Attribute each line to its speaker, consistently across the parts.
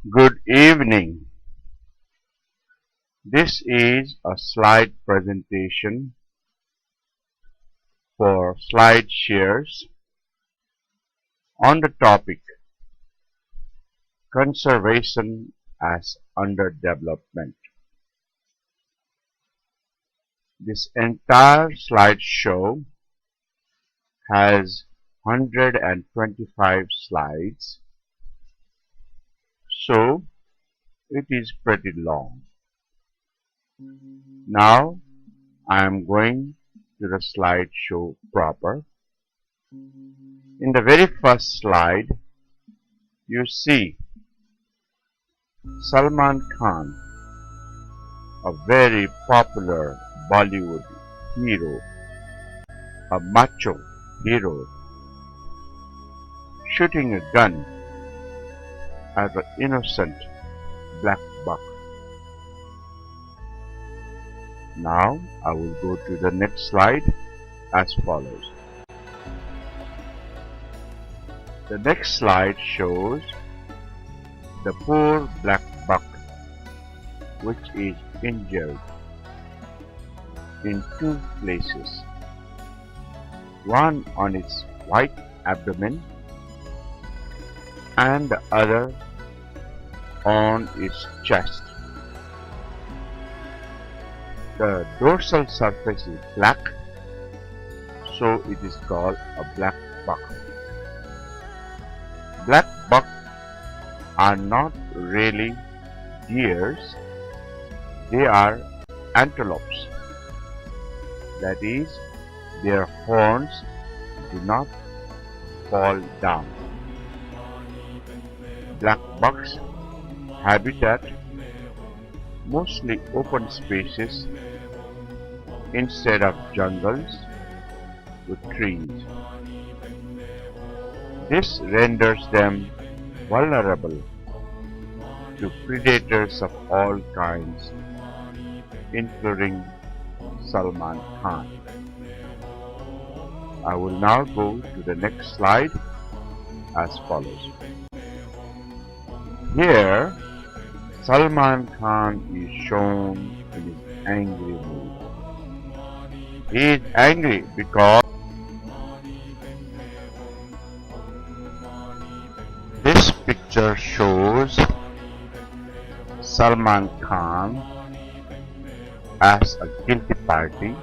Speaker 1: Good evening. This is a slide presentation for slide shares on the topic conservation as underdevelopment. This entire slideshow has 125 slides, so it is pretty long. Now I am going to the slideshow proper. In the very first slide, you see Salman Khan, a very popular Bollywood hero, a macho hero, shooting a gun at an innocent black buck. Now I will go to the next slide as follows. The next slide shows the poor black buck which is injured in two places, one on its white abdomen and the other on its chest. The dorsal surface is black, so it is called a black buck. Black buck are not really deers, they are antelopes. That is, their horns do not fall down. Black bucks habitat mostly open spaces instead of jungles with trees. This renders them vulnerable to predators of all kinds, including Salman Khan. I will now go to the next slide as follows. Here, Salman Khan is shown in his angry mood. He is angry because this picture shows Salman Khan as a guilty party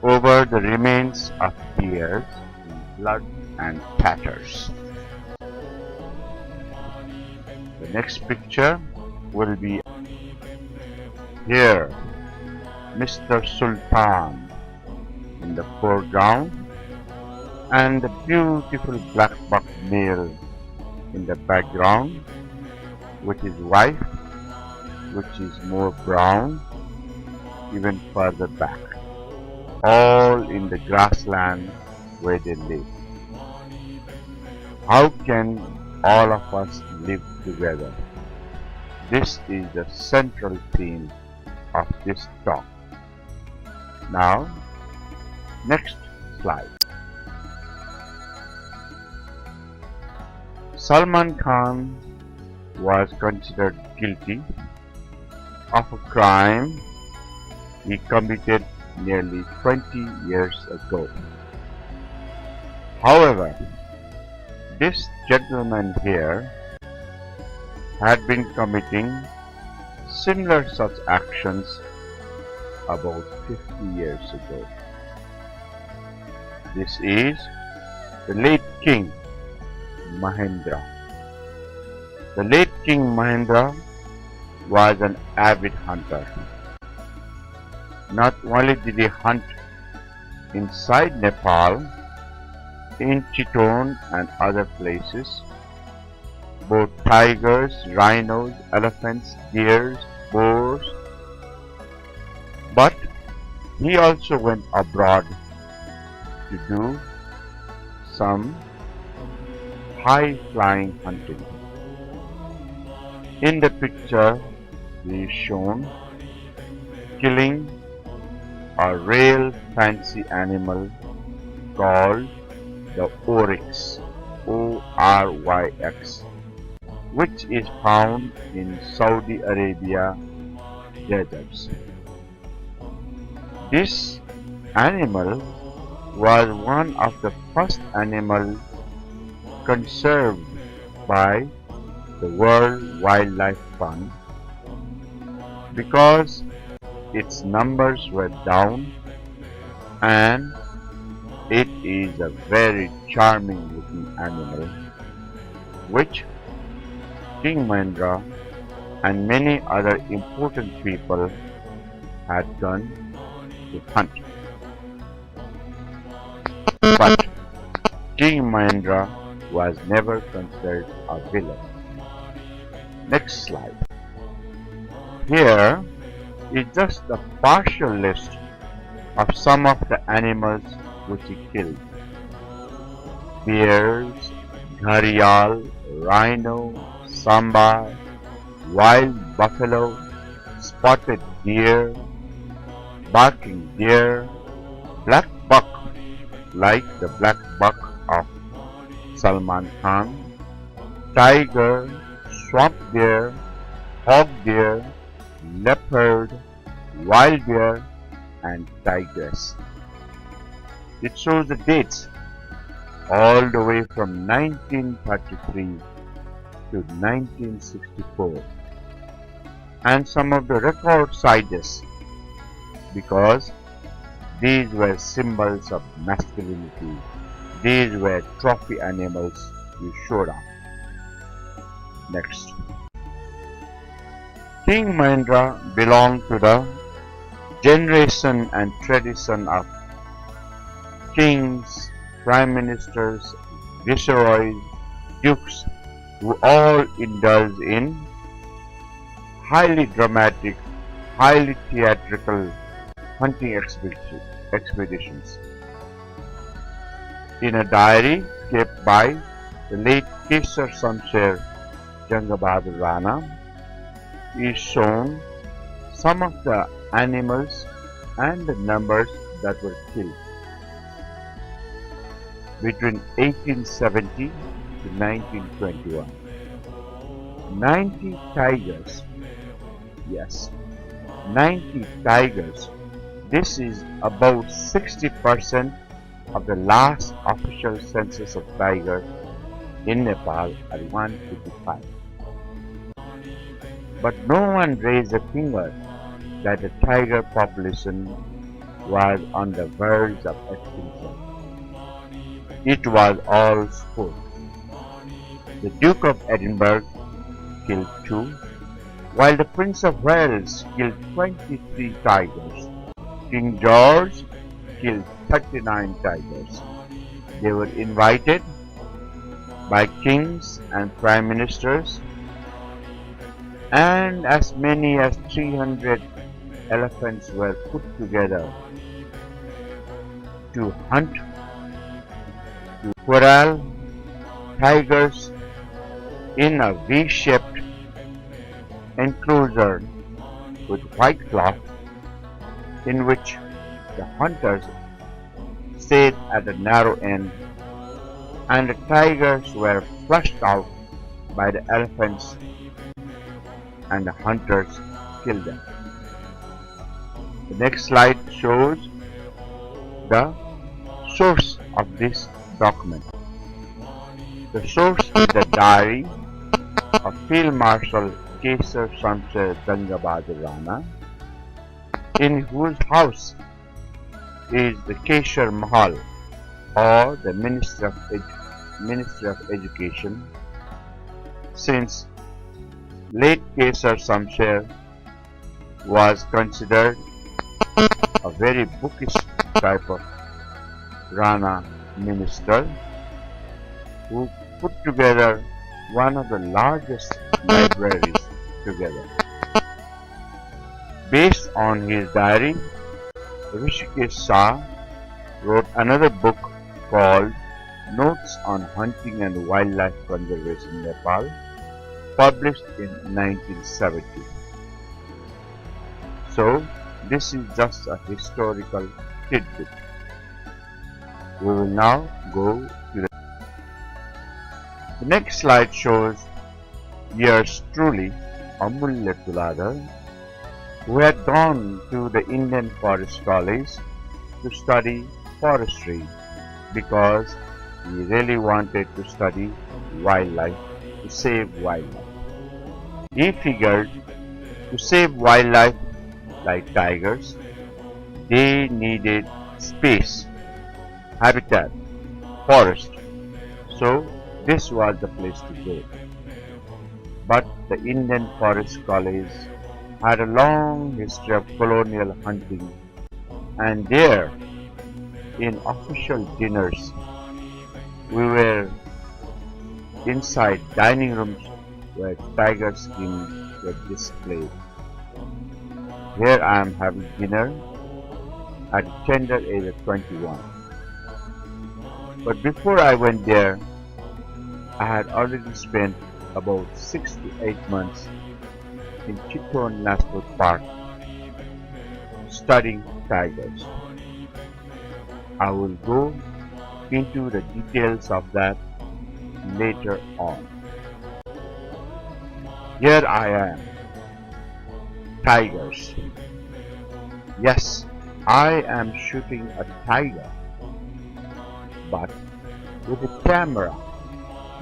Speaker 1: over the remains of tears in blood and tatters. The next picture will be here, Mr. Sultan in the foreground and the beautiful black buck male in the background with his wife, which is more brown, even further back, all in the grassland where they live. How can all of us live together? This is the central theme of this talk. Now, next slide. Salman Khan was considered guilty of a crime he committed nearly 20 years ago. However, this gentleman here had been committing similar such actions about 50 years ago. This is the late King Mahendra. The late King Mahendra was an avid hunter. Not only did he hunt inside Nepal, in Chittagong and other places, both tigers, rhinos, elephants, deers, boars, but he also went abroad to do some high-flying hunting. In the picture, he is shown killing a real fancy animal called the oryx, O-R-Y-X. which is found in Saudi Arabia deserts. This animal was one of the first animals conserved by the World Wildlife Fund because its numbers were down and it is a very charming looking animal which King Mahendra and many other important people had gone to hunt. But King Mahendra was never considered a villain. Next slide. Here is just a partial list of some of the animals which he killed. Bears, gharial, rhino, sambar, wild buffalo, spotted deer, barking deer, black buck like the black buck of Salman Khan, tiger, swamp deer, hog deer, leopard, wild deer and tigress. It shows the dates all the way from 1933 to 1964 and some of the record sizes because these were symbols of masculinity. These were trophy animals you showed off. Next. King Mahendra belonged to the generation and tradition of kings, prime ministers, viceroys, dukes who all indulged in highly dramatic, highly theatrical hunting expeditions. In a diary kept by the late Kesar Samsher Jangabahadur Rana is shown some of the animals and the numbers that were killed between 1870 to 1921. 90 tigers, yes, 90 tigers. This is about 60% of the last official census of tigers in Nepal at 155. But no one raised a finger that the tiger population was on the verge of extinction. It was all sport. The Duke of Edinburgh killed 2, while the Prince of Wales killed 23 tigers. King George killed 39 tigers. They were invited by kings and prime ministers, and as many as 300 elephants were put together to hunt, to corral tigers in a V-shaped enclosure with white cloth in which the hunters stayed at the narrow end and the tigers were flushed out by the elephants and the hunters killed them. The next slide shows the source of this document. The source is the diary of Field Marshal Kesar Samsher Jangabahadur Rana, in whose house is the Kesar Mahal or the Ministry of Education, since late Kesar Samsher was considered a very bookish type of Rana minister who put together one of the largest libraries together. Based on his diary, Rishikesh Shah wrote another book called Notes on Hunting and Wildlife Conservation in Nepal, published in 1970. So, this is just a historical tidbit. We will now go to the next slide shows Yours truly, Amulya Tuladar, who had gone to the Indian Forest College to study forestry because he really wanted to study wildlife, to save wildlife. He figured to save wildlife like tigers, they needed space, habitat, forest. So this was the place to go. But the Indian Forest College had a long history of colonial hunting, and there, in official dinners, we were inside dining rooms where tiger skins were displayed. Here I am having dinner at a tender age of 21. But before I went there, I had already spent about 6 to 8 months in Chittagong National Park studying tigers. I will go into the details of that later on. Here I am. Tigers. Yes, I am shooting a tiger, but with a camera,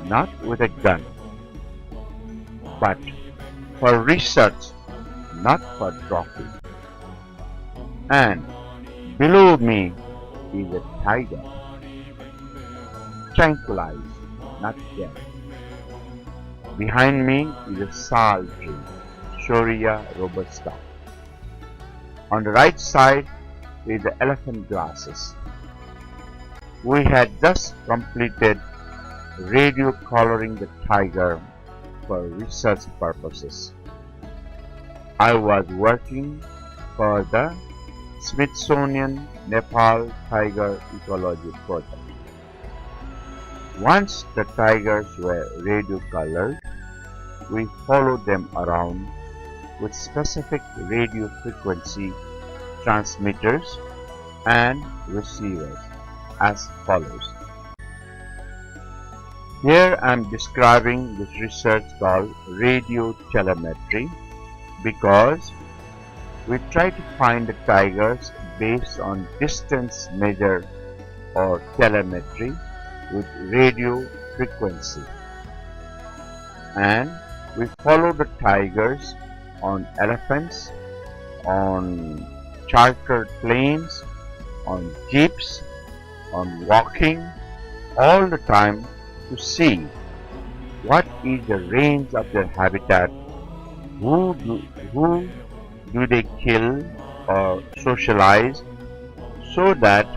Speaker 1: not with a gun. But for research, not for trophy. And below me is a tiger, tranquilized, not dead. Behind me is a sal tree, Shoria robusta. On the right side is the elephant glasses. We had just completed radio collaring the tiger for research purposes. I was working for the Smithsonian Nepal Tiger Ecology Project. Once the tigers were radio colored, we followed them around with specific radio frequency transmitters and receivers as follows. Here I am describing this research called radio telemetry because we try to find the tigers based on distance measured or telemetry with radio frequency, and we follow the tigers on elephants, on chartered planes, on jeeps, on walking, all the time to see what is the range of their habitat, who do they kill or socialize, so that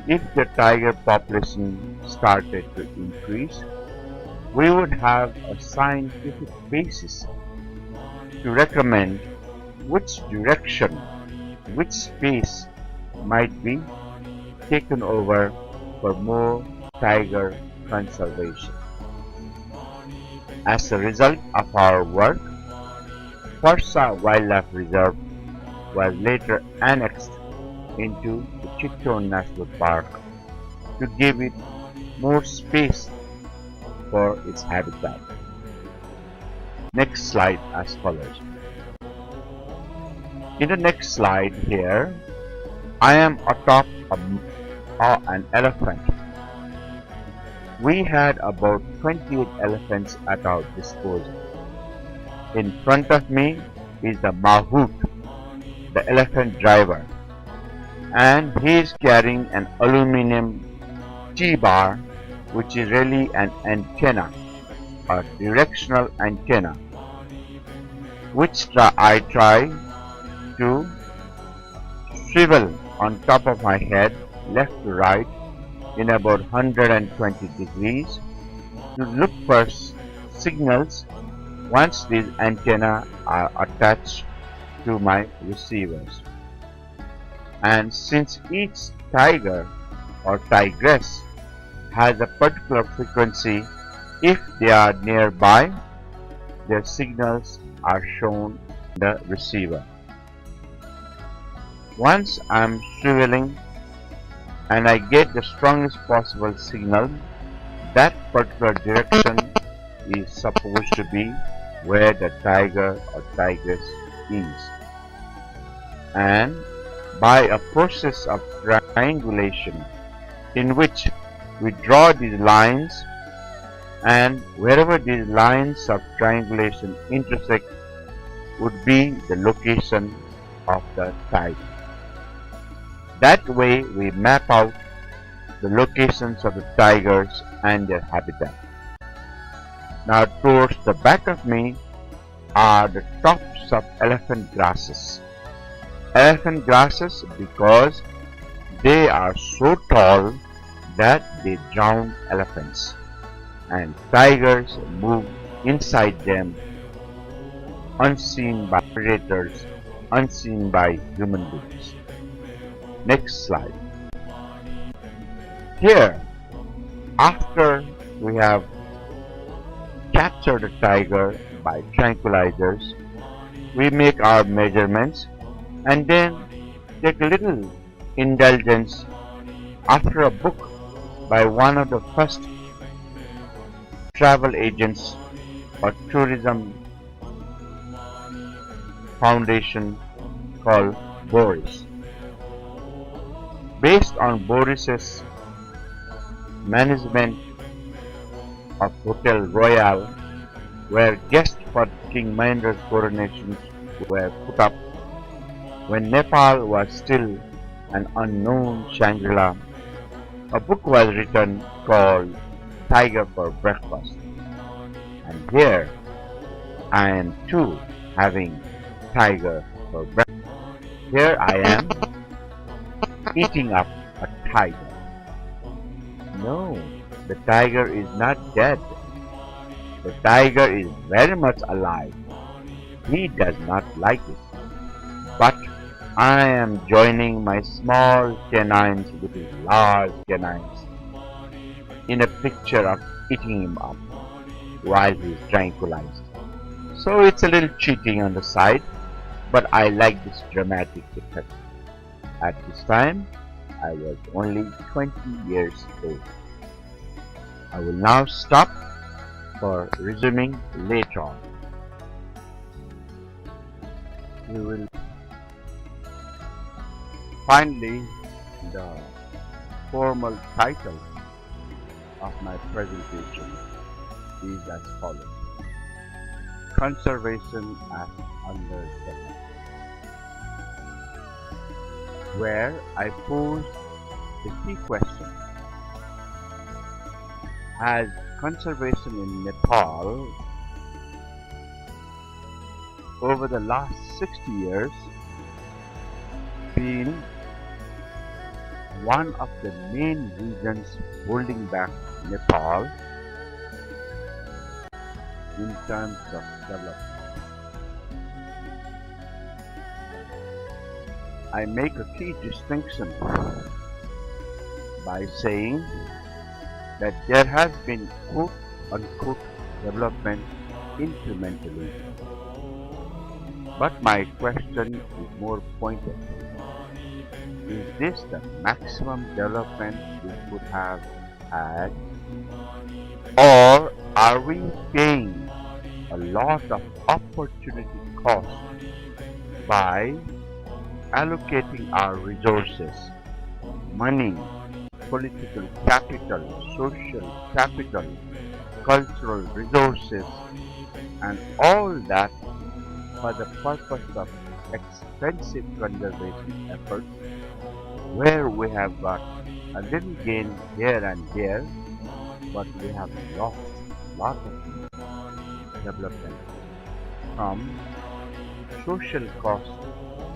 Speaker 1: if the tiger population started to increase, we would have a scientific basis to recommend which direction, which space might be taken over for more tiger conservation. As a result of our work, Parsa Wildlife Reserve was later annexed into the Chittagong National Park to give it more space for its habitat. Next slide as follows. In the next slide here, I am atop an elephant. We had about 28 elephants at our disposal. In front of me is the mahout, the elephant driver, and he is carrying an aluminum T-bar, which is really an antenna, a directional antenna, which I try to swivel on top of my head left to right in about 120 degrees to look for signals once these antennae are attached to my receivers. And since each tiger or tigress has a particular frequency, if they are nearby, their signals are shown in the receiver. Once I am swiveling and I get the strongest possible signal, that particular direction is supposed to be where the tiger or tigress is. And by a process of triangulation in which we draw these lines, and wherever these lines of triangulation intersect would be the location of the tiger. That way we map out the locations of the tigers and their habitat. Now towards the back of me are the tops of elephant grasses. Elephant grasses because they are so tall that they drown elephants, and tigers move inside them unseen by predators, unseen by human beings. Next slide. Here, after we have captured a tiger by tranquilizers, we make our measurements and then take a little indulgence after a book by one of the first travel agents or tourism foundation called Boris. Based on Boris's management of Hotel Royal, where guests for King Mahendra's coronations were put up when Nepal was still an unknown Shangri-La, a book was written called Tiger for Breakfast. And here I am too having tiger for breakfast. Here I am eating up a tiger. No, the tiger is not dead. The tiger is very much alive. He does not like it. But I am joining my small canines with his large canines in a picture of eating him up while he is tranquilized. So it's a little cheating on the side, but I like this dramatic effect. At this time, I was only 20 years old. I will now stop for resuming later on. We will finally the formal title of my presentation is as follows: Conservation as Underdevelopment, where I pose the key question: has conservation in Nepal over the last 60 years been one of the main reasons holding back Nepal in terms of development? I make a key distinction by saying that there has been quote-unquote development incrementally. But my question is more pointed. Is this the maximum development we could have had? Or are we paying a lot of opportunity cost by allocating our resources, money, political capital, social capital, cultural resources, and all that for the purpose of expensive conservation efforts, where we have got a little gain here and there, but we have lost a lot of development from social costs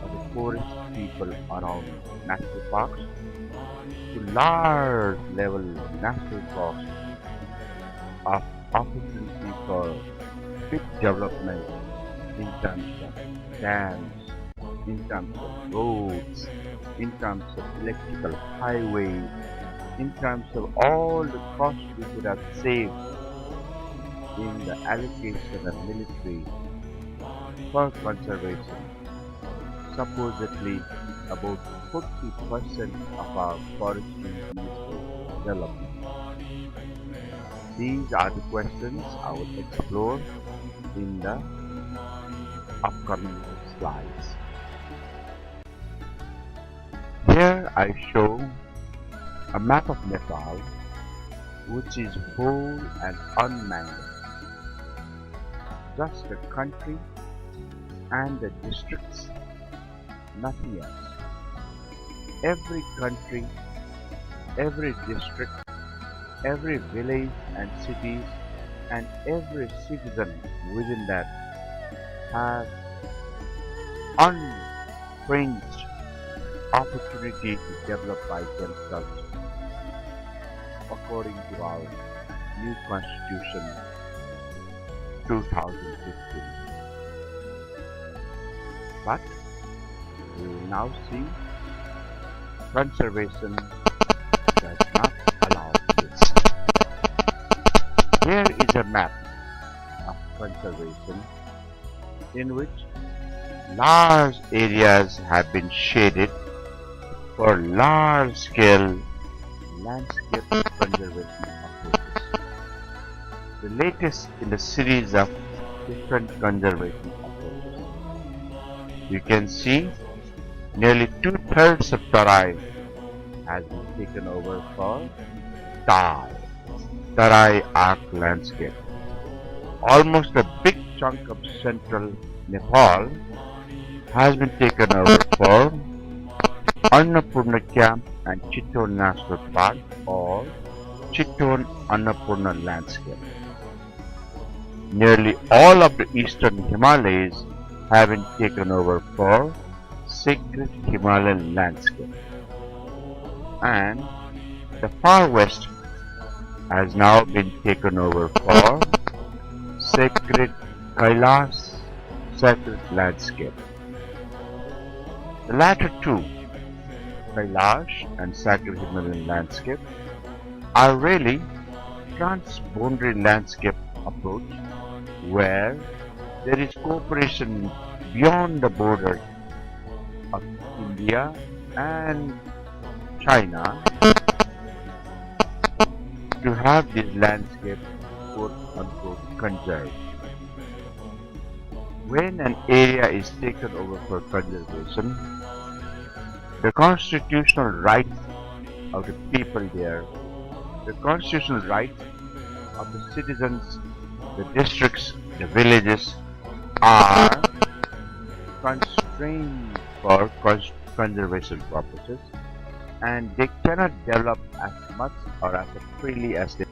Speaker 1: of the poorest people around national parks to large level national costs of opportunity for big development in terms of dams, in terms of roads, in terms of electrical highways, in terms of all the costs we could have saved in the allocation of military for conservation. Supposedly about 40% of our forestry is for development. These are the questions I will explore in the upcoming slides. Here I show a map of Nepal which is whole and unmangled. Just the country and the districts, nothing else. Every country, every district, every village and cities and every citizen within that have unfringed opportunity to develop by themselves according to our new Constitution 2015. But we will now see conservation does not allow this. Here is a map of conservation in which large areas have been shaded for large-scale landscape conservation approaches. The latest in the series of different conservation approaches. You can see nearly 2/3 of Tarai has been taken over for Tarai Arc landscape. Almost a big chunk of central Nepal has been taken over for Annapurna Camp and Chitwan National Park or Chitwan Annapurna landscape. Nearly all of the eastern Himalayas have been taken over for Sacred Himalayan landscape. And the far west has now been taken over for Sacred Kailash sacred landscape. The latter two, Kailash and Sacred Himalayan landscape, are really transboundary landscape approach where there is cooperation beyond the border of India and China to have this landscape quote-unquote conserved. When an area is taken over for conservation, the constitutional rights of the people there, the constitutional rights of the citizens, the districts, the villages are constrained for conservation purposes, and they cannot develop as much or as freely as they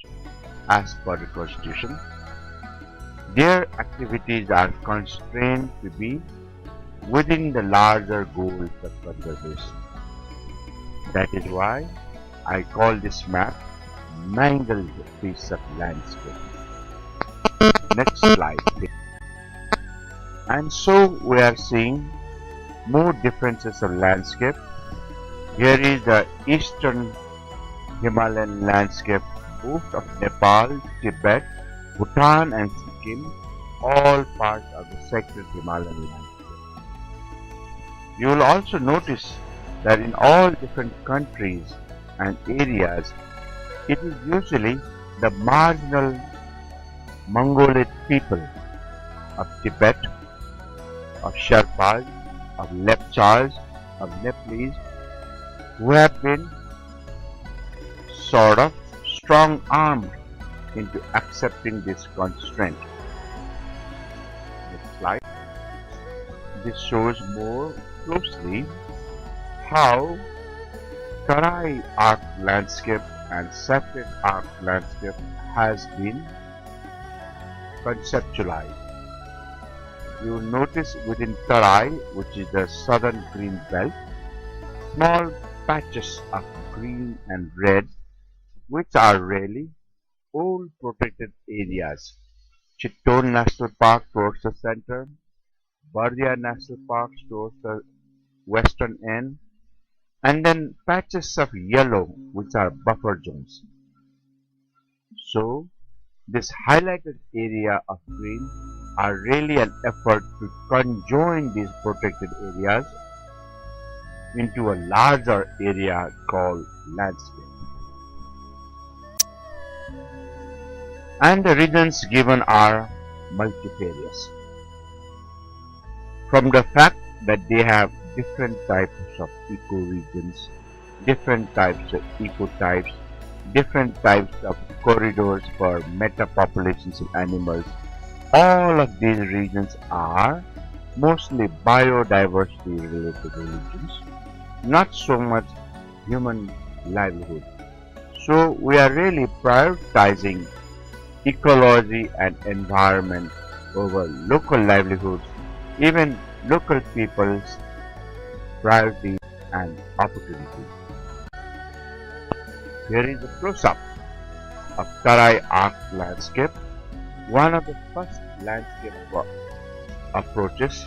Speaker 1: as per the Constitution. Their activities are constrained to be within the larger goals of conservation. That is why I call this map mangled piece of landscape. Next slide, please. And so we are seeing more differences of landscape. Here is the eastern Himalayan landscape, both of Nepal, Tibet, Bhutan and Sikkim, all parts of the sacred Himalayan landscape. You will also notice that in all different countries and areas, it is usually the marginal Mongolid people of Tibet, of Sherpas, of Lepchas, of Nepalese, who have been sort of strong-armed into accepting this constraint. Next slide. This shows more closely how Tarai Arc landscape and Sacred Arc landscape has been conceptualized. You will notice within Tarai, which is the southern green belt, small patches of green and red, which are really old protected areas. Chitwan National Park towards the center, Bardia National Park towards the western end, and then patches of yellow, which are buffer zones. So, this highlighted area of green are really an effort to conjoin these protected areas into a larger area called landscape. And the reasons given are multifarious. From the fact that they have different types of ecoregions, different types of ecotypes, different types of corridors for metapopulations of animals, all of these regions are mostly biodiversity related regions, not so much human livelihood. So we are really prioritizing ecology and environment over local livelihoods, even local people's priorities and opportunities. Here is a close-up of Tarai Arc landscape, one of the first landscape approaches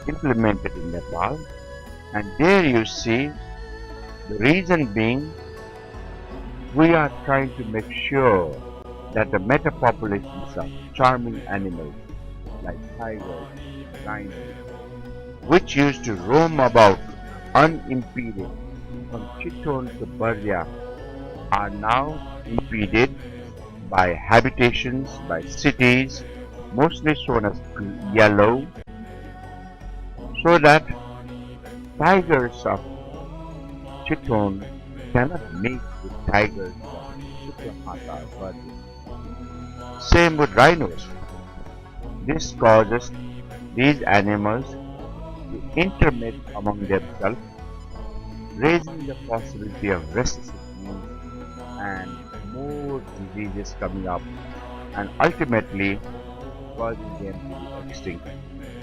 Speaker 1: implemented in Nepal, and there you see the reason being we are trying to make sure that the metapopulations of charming animals like tigers, rhinos, which used to roam about unimpeded from Chittone to Bardia, are now impeded by habitations, by cities, mostly shown as yellow, so that tigers of Chittone cannot mate with tigers of Chitrahata or Bardia. Same with rhinos. This causes these animals to intermate among themselves, raising the possibility of restless genes and more diseases coming up, and ultimately causing them to be extinct,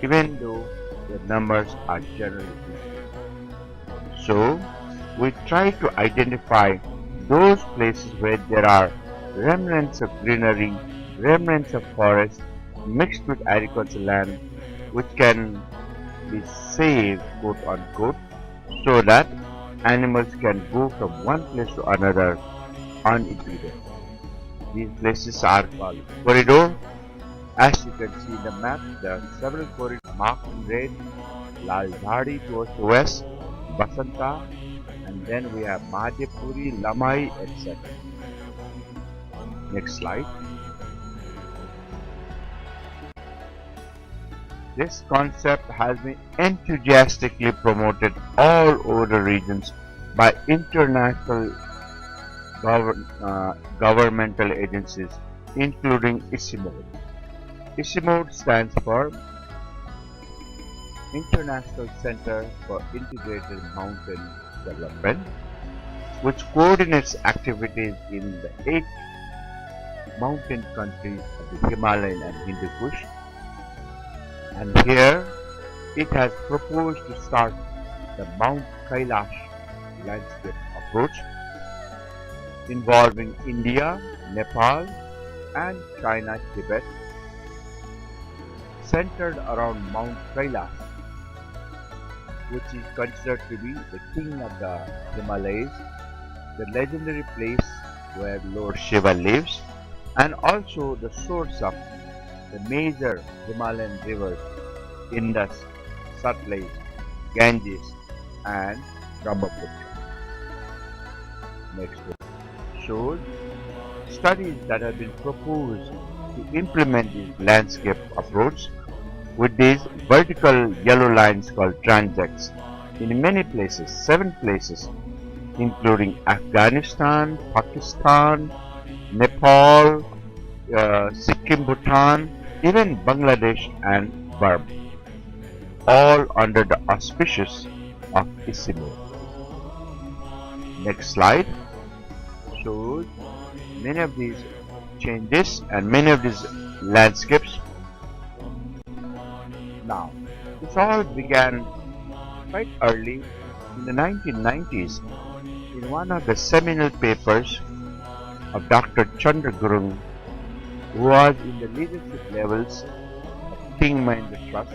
Speaker 1: even though their numbers are generally decreasing. So, we try to identify those places where there are remnants of greenery, remnants of forest mixed with agricultural land, which can be saved, quote unquote, so that animals can go from one place to another unimpeded. These places are called corridor. As you can see in the map, there are several corridors marked in red: Lal Dhari towards the west, Basanta, and then we have Madhepuri, Lamai, etc. Next slide. This concept has been enthusiastically promoted all over the regions by international governmental agencies, including ICIMOD. ICIMOD stands for International Center for Integrated Mountain Development, which coordinates activities in the 8 mountain countries of the Himalayan and Hindu Kush. And here it has proposed to start the Mount Kailash landscape approach involving India, Nepal, and China, Tibet, centered around Mount Kailash, which is considered to be the king of the Himalayas, the legendary place where Lord Shiva lives, and also the source of the major Himalayan rivers Indus, Satluj, Ganges, and Brahmaputra. Next shows studies that have been proposed to implement this landscape approach with these vertical yellow lines called transects in many places, 7 places, including Afghanistan, Pakistan, Nepal, Sikkim, Bhutan, even Bangladesh and Burma, all under the auspices of ICIMOD. Next slide shows many of these changes and many of these landscapes. Now, this all began quite early in the 1990s in one of the seminal papers of Dr. Chandra Gurung, who was in the leadership levels of King Mahendra Trust,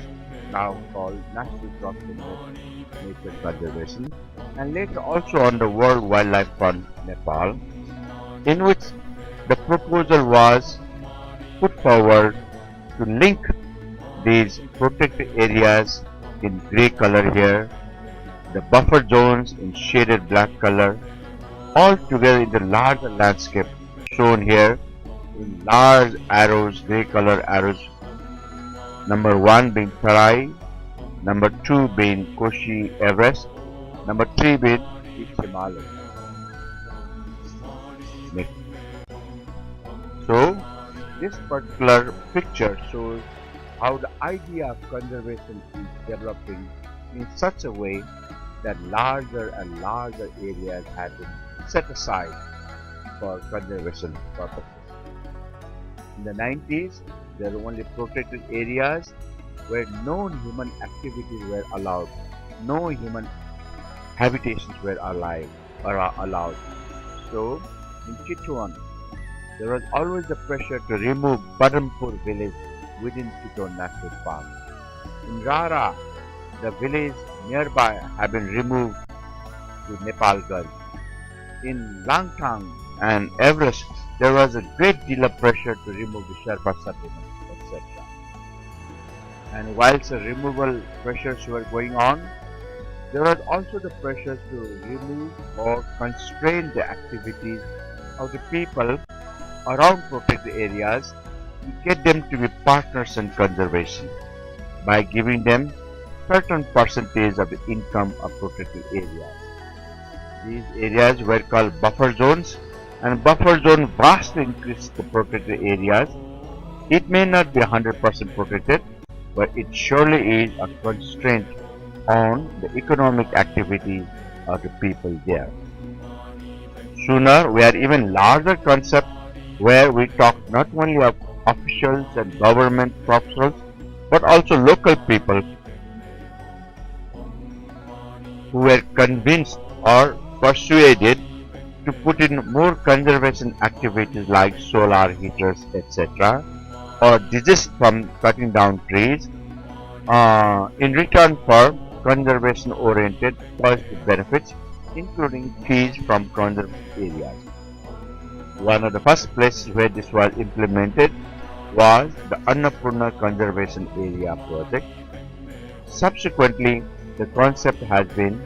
Speaker 1: now called National Trust for Nature Conservation, and later also on the World Wildlife Fund, Nepal, in which the proposal was put forward to link these protected areas in grey color here, the buffer zones in shaded black color, all together in the larger landscape shown here in large arrows, grey color arrows. Number 1 being Tarai, number 2 being Koshi Everest, number 3 being East Himalaya. Next. So, this particular picture shows how the idea of conservation is developing in such a way that larger and larger areas have been set aside for conservation purposes. In the 90s, there were only protected areas where no human activities were allowed, no human habitations were allowed. So, in Chitwan, there was always the pressure to remove Badampur village within Chitwan National Park. In Rara, the village nearby have been removed to Nepal Gulf. In Langtang and Everest, there was a great deal of pressure to remove the Sherpa settlements, etc. And whilst the removal pressures were going on, there was also the pressure to remove or constrain the activities of the people around protected areas to get them to be partners in conservation by giving them certain percentage of the income of protected areas. These areas were called buffer zones, and buffer zone vastly increased the protected areas. It may not be 100% protected, but it surely is a constraint on the economic activity of the people there. Sooner, we had even larger concept where we talk not only of officials and government professionals, but also local people who were convinced or persuaded to put in more conservation activities like solar heaters, etc., or desist from cutting down trees in return for conservation-oriented positive benefits, including fees from conserved areas. One of the first places where this was implemented was the Annapurna Conservation Area project. Subsequently, the concept has been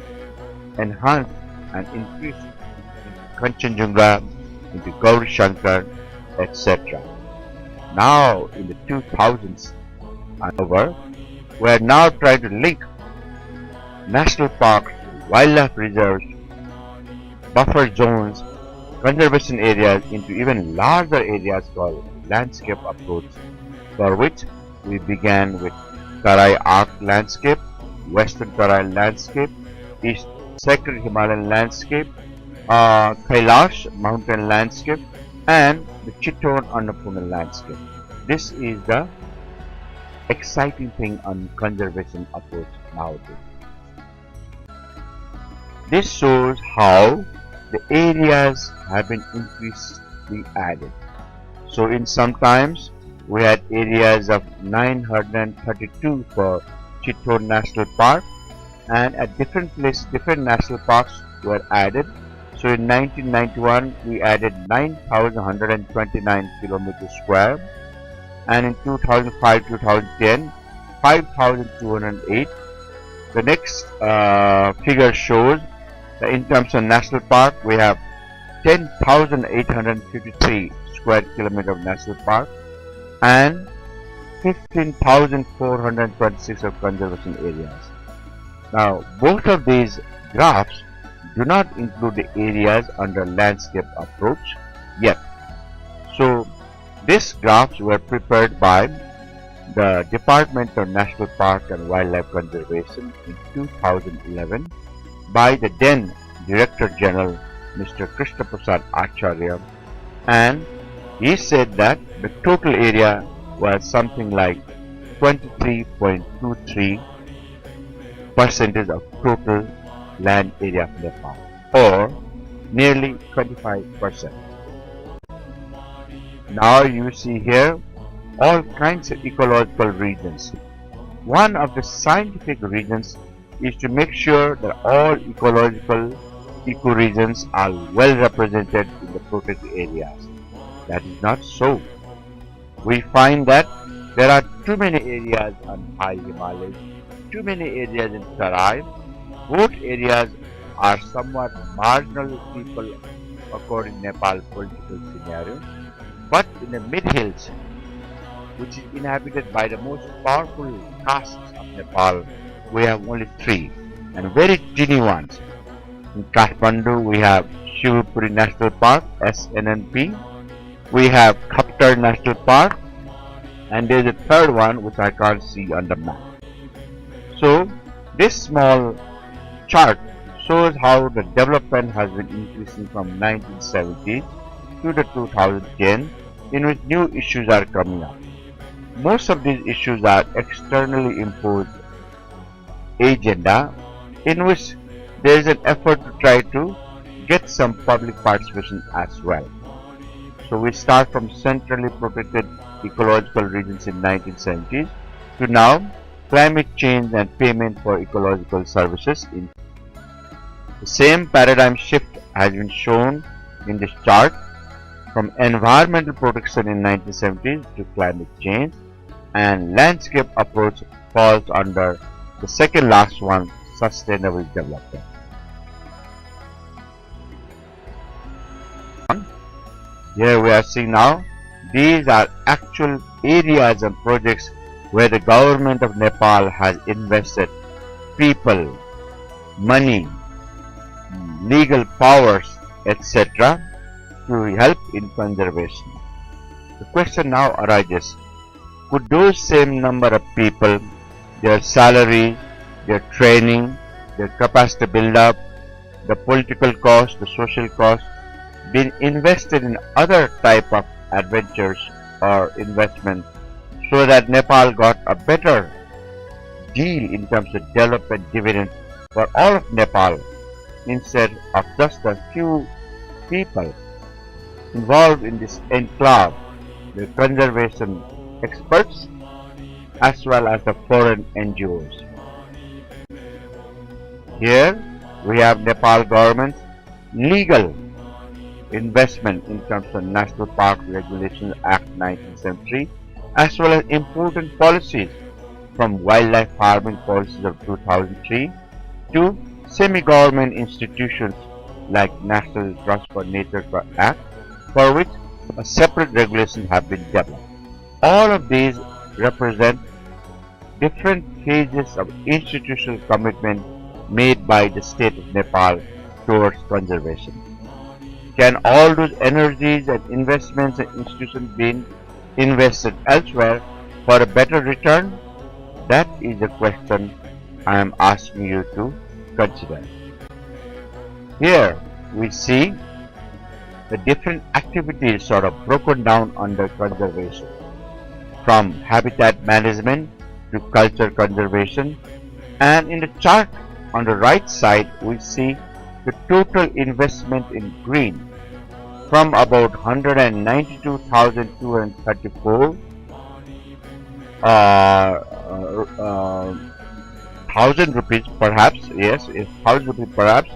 Speaker 1: enhanced and increased into Kanchenjunga, into Gauri Shankar, etc. Now, in the 2000s and over, we are now trying to link national parks, wildlife reserves, buffer zones, conservation areas into even larger areas called landscape approach, for which we began with Tarai Arc landscape, Western Tarai landscape, East Sacred Himalayan landscape, Kailash mountain landscape, and the Chitwan Annapurna landscape. This is the exciting thing on conservation approach nowadays. This shows how the areas have been increasingly added. So in some times we had areas of 932 for Chitwan National Park, and at different places different national parks were added. So in 1991 we added 9,129 kilometers square, and in 2005-2010 5,208. The next figure shows that in terms of national park we have 10,853 square kilometer of national park and 15,426 of conservation areas. Now, both of these graphs do not include the areas under landscape approach yet. So, these graphs were prepared by the Department of National Park and Wildlife Conservation in 2011 by the then Director General Mr. Krishna Prasad Acharya, and he said that the total area was something like 23.23% of total land area of Nepal, or nearly 25%. Now you see here all kinds of ecological regions. One of the scientific reasons is to make sure that all ecological ecoregions are well represented in the protected areas. That is not so. We find that there are too many areas on high Himalayas, too many areas in Tarai. Both areas are somewhat marginal people according to Nepal political scenario. But in the mid-hills, which is inhabited by the most powerful castes of Nepal, we have only three, and very teeny ones. In Kathmandu, we have Shivapuri National Park, SNNP. We have Khaptar National Park, and there's a third one which I can't see on the map. So, this small chart shows how the development has been increasing from 1970 to the 2010, in which new issues are coming up. Most of these issues are externally imposed agenda, in which there is an effort to try to get some public participation as well. So we start from centrally protected ecological regions in 1970s to now climate change and payment for ecological services. The same paradigm shift has been shown in this chart from environmental protection in 1970s to climate change, and landscape approach falls under the second last one, sustainable development. Here we are seeing now, these are actual areas and projects where the government of Nepal has invested people, money, legal powers, etc. to help in conservation. The question now arises, could those same number of people, their salary, their training, their capacity build up, the political cost, the social cost, been invested in other type of adventures or investment so that Nepal got a better deal in terms of development dividend for all of Nepal instead of just a few people involved in this enclave, the conservation experts as well as the foreign NGOs. Here we have Nepal government's legal investment in terms of National Park Regulations Act 1973 as well as important policies from wildlife farming policies of 2003 to semi-government institutions like National Trust for Nature Act, for which a separate regulation have been developed. All of these represent different phases of institutional commitment made by the state of Nepal towards conservation. Can all those energies and investments and institutions be invested elsewhere for a better return? That is the question I am asking you to consider. Here we see the different activities sort of broken down under conservation, from habitat management to culture conservation, and in the chart on the right side we see the total investment in green from about 192,234 thousand rupees perhaps, yes, 1,000 rupees perhaps,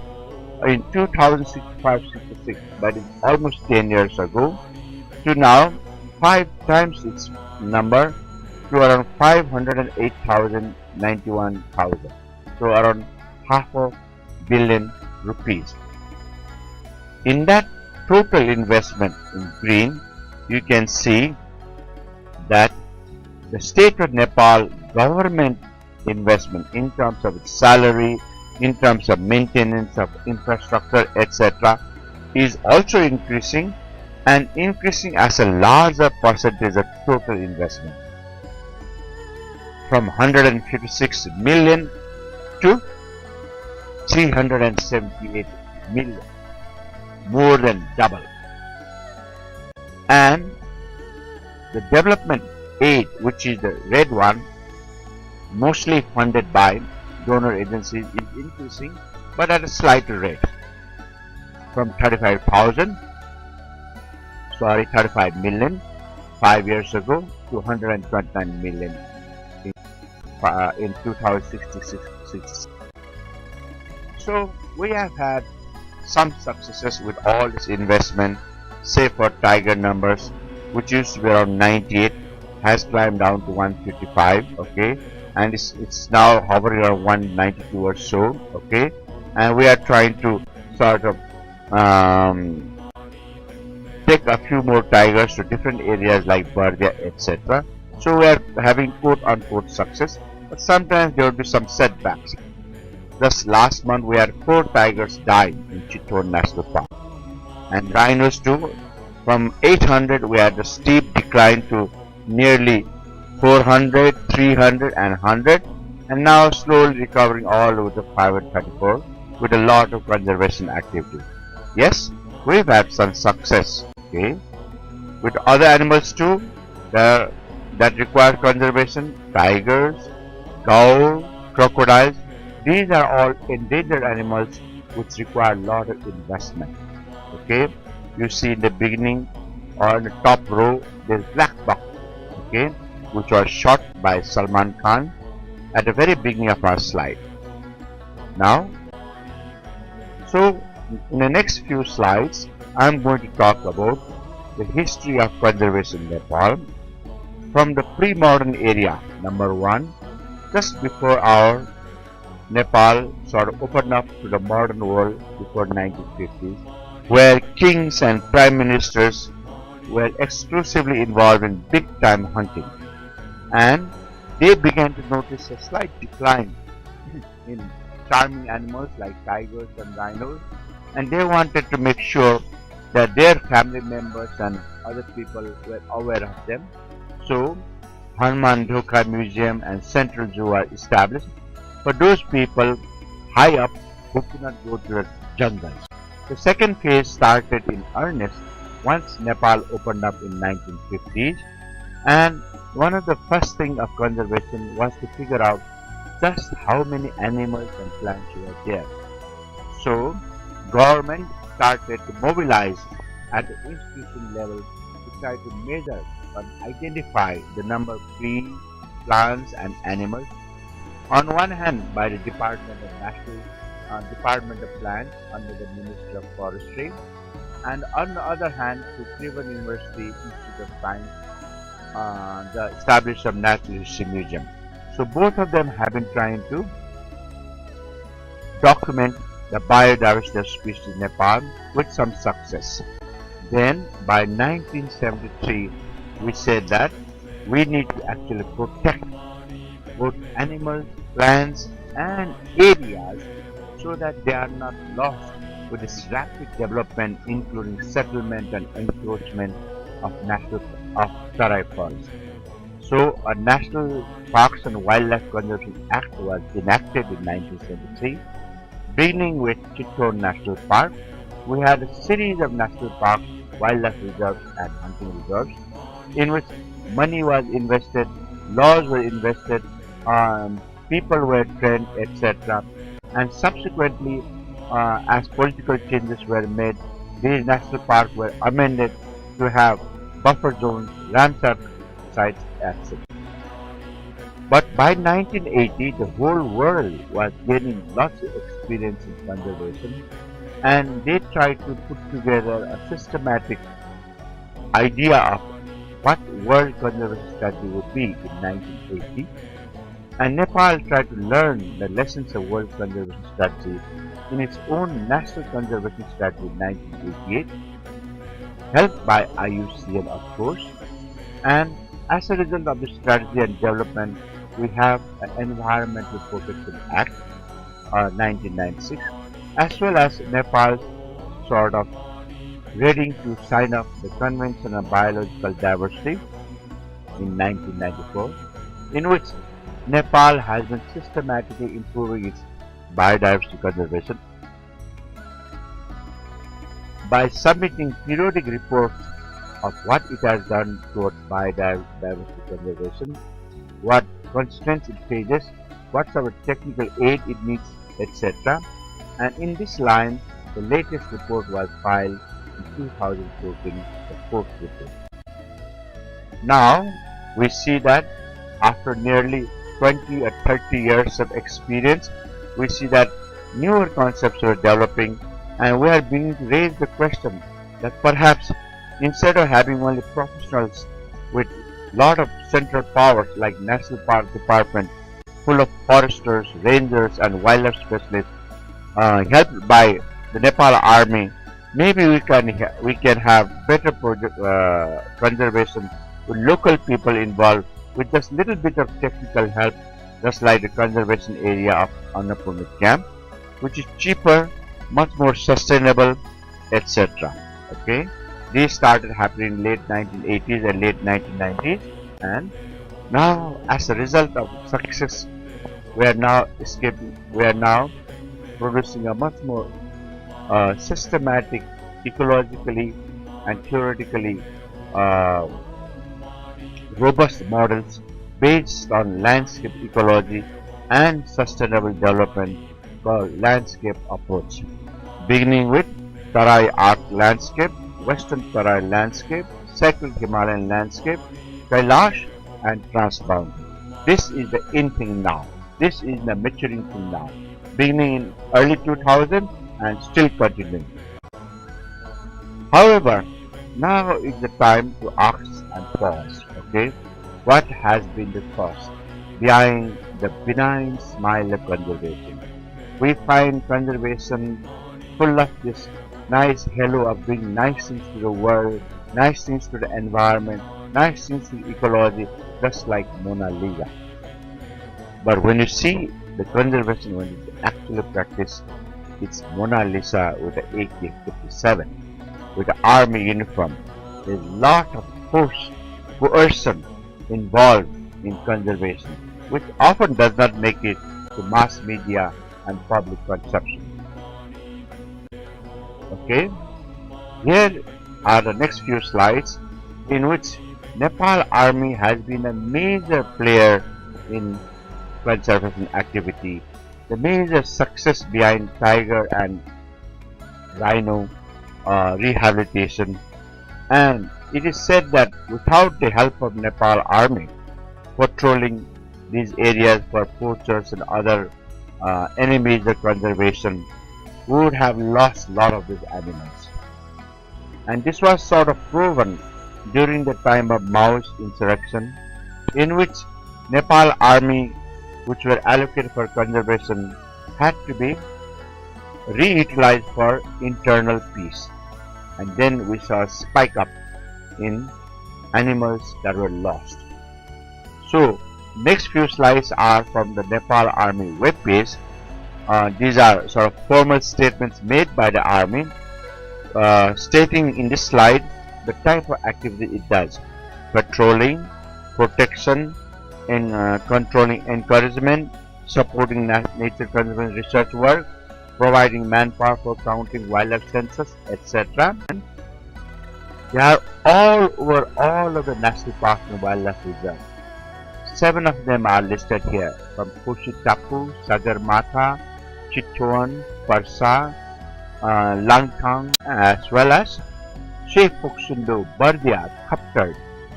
Speaker 1: in 2065-66, that is almost 10 years ago, to now 5 times its number to around 508,091,000, so around $500 million rupees. In that total investment in green, you can see that the state of Nepal government investment in terms of its salary, in terms of maintenance of infrastructure, etc., is also increasing, and increasing as a larger percentage of total investment from 156 million to 378 million, more than double. And the development aid, which is the red one, mostly funded by donor agencies, is increasing but at a slighter rate, from 35 million 5 years ago to 129 million in 2066. So we have had some successes with all this investment. Say for tiger numbers, which used to be around 98, has climbed down to 155, okay, and it's now hovering around 192 or so, okay, and we are trying to sort of take a few more tigers to different areas like Bardia, etc. So we are having quote-unquote success, but sometimes there will be some setbacks. Thus, last month we had 4 tigers died in Chittor National Park, and rhinos too. From 800 we had a steep decline to nearly 400, 300 and 100, and now slowly recovering all over the 534 with a lot of conservation activity. Yes, we've had some success, okay, with other animals too that require conservation: tigers, cow, crocodiles. These are all endangered animals which require a lot of investment. Okay, you see in the beginning or in the top row there's black buck, okay, which was shot by Salman Khan at the very beginning of our slide. Now, so in the next few slides, I'm going to talk about the history of conservation in Nepal from the pre-modern area, number 1, just before our Nepal sort of opened up to the modern world before 1950s, where kings and prime ministers were exclusively involved in big-time hunting, and they began to notice a slight decline in charming animals like tigers and rhinos, and they wanted to make sure that their family members and other people were aware of them. So, Hanuman Dhokha Museum and Central Zoo are established for those people high up who could not go to the jungles. The second phase started in earnest once Nepal opened up in 1950s, and one of the first things of conservation was to figure out just how many animals and plants were there. So, government started to mobilize at the institution level to try to measure and identify the number of trees, plants and animals. On one hand, by the Department of Plants under the Ministry of Forestry, and on the other hand, to Cleveland University Institute of Science, the establishment of Natural History Museum. So both of them have been trying to document the biodiversity of species in Nepal with some success. Then by 1973, we said that we need to actually protect both animals, plants and areas so that they are not lost with this rapid development, including settlement and encroachment of Tarai forest. So a National Parks and Wildlife Conservation Act was enacted in 1973. Beginning with Chittor National Park, we had a series of national parks, wildlife reserves and hunting reserves in which money was invested, laws were invested, people were trained, etc. And subsequently, as political changes were made, these national parks were amended to have buffer zones, Ramsar sites, etc. But by 1980, the whole world was gaining lots of experience in conservation, and they tried to put together a systematic idea of what world conservation strategy would be in 1980. And Nepal tried to learn the lessons of world conservation strategy in its own national conservation strategy in 1988, helped by IUCN of course. And as a result of the strategy and development, we have an Environmental Protection Act 1996, as well as Nepal's sort of ready to sign up the Convention on Biological Diversity in 1994, in which Nepal has been systematically improving its biodiversity conservation by submitting periodic reports of what it has done towards biodiversity conservation, what constraints it faces, what sort of technical aid it needs, etc. And in this line, the latest report was filed in 2014, the fourth report. Now, we see that after nearly 20 or 30 years of experience, we see that newer concepts are developing, and we are beginning to raise the question that perhaps instead of having only professionals with lot of central powers like National Park Department full of foresters, rangers and wildlife specialists helped by the Nepal Army, Maybe we can have better project conservation with local people involved with just little bit of technical help, just like the conservation area of Annapurna camp, which is cheaper, much more sustainable, etc. Okay, these started happening in late 1980s and late 1990s, and now as a result of success, we are now producing a much more systematic, ecologically and theoretically uh, robust models based on landscape ecology and sustainable development called landscape approach, beginning with Tarai Arc landscape, Western Tarai landscape, Sacred Himalayan landscape, Kailash and Transboundary. This is the in thing now. This is the maturing thing now, beginning in early 2000 and still continuing. However, now is the time to ask and pause. Okay, what has been the cause behind the benign smile of conservation? We find conservation full of this nice halo of doing nice things to the world, nice things to the environment, nice things to ecology, just like Mona Lisa. But when you see the conservation when it's actually practiced, it's Mona Lisa with the AK-57, with the army uniform. There's a lot of coercion involved in conservation, which often does not make it to mass media and public consumption. Okay, here are the next few slides in which Nepal Army has been a major player in conservation activity, the major success behind tiger and rhino rehabilitation, and it is said that without the help of Nepal Army patrolling these areas for poachers and other enemies of conservation, we would have lost a lot of these animals. And this was sort of proven during the time of Maoist insurrection, in which Nepal Army, which were allocated for conservation, had to be reutilized for internal peace. And then we saw a spike up in animals that were lost. So, next few slides are from the Nepal Army webpage. These are sort of formal statements made by the army, stating in this slide the type of activity it does: patrolling, protection, and controlling encouragement, supporting nature conservation research work, providing manpower for counting wildlife census, etc. They are all over all of the national parks and wildlife reserves. 7 of them are listed here, from Kushitapu, Sagarmatha, Chitwan, Parsa, Langtang, as well as Shefuksundu, Bardia, Khaptar,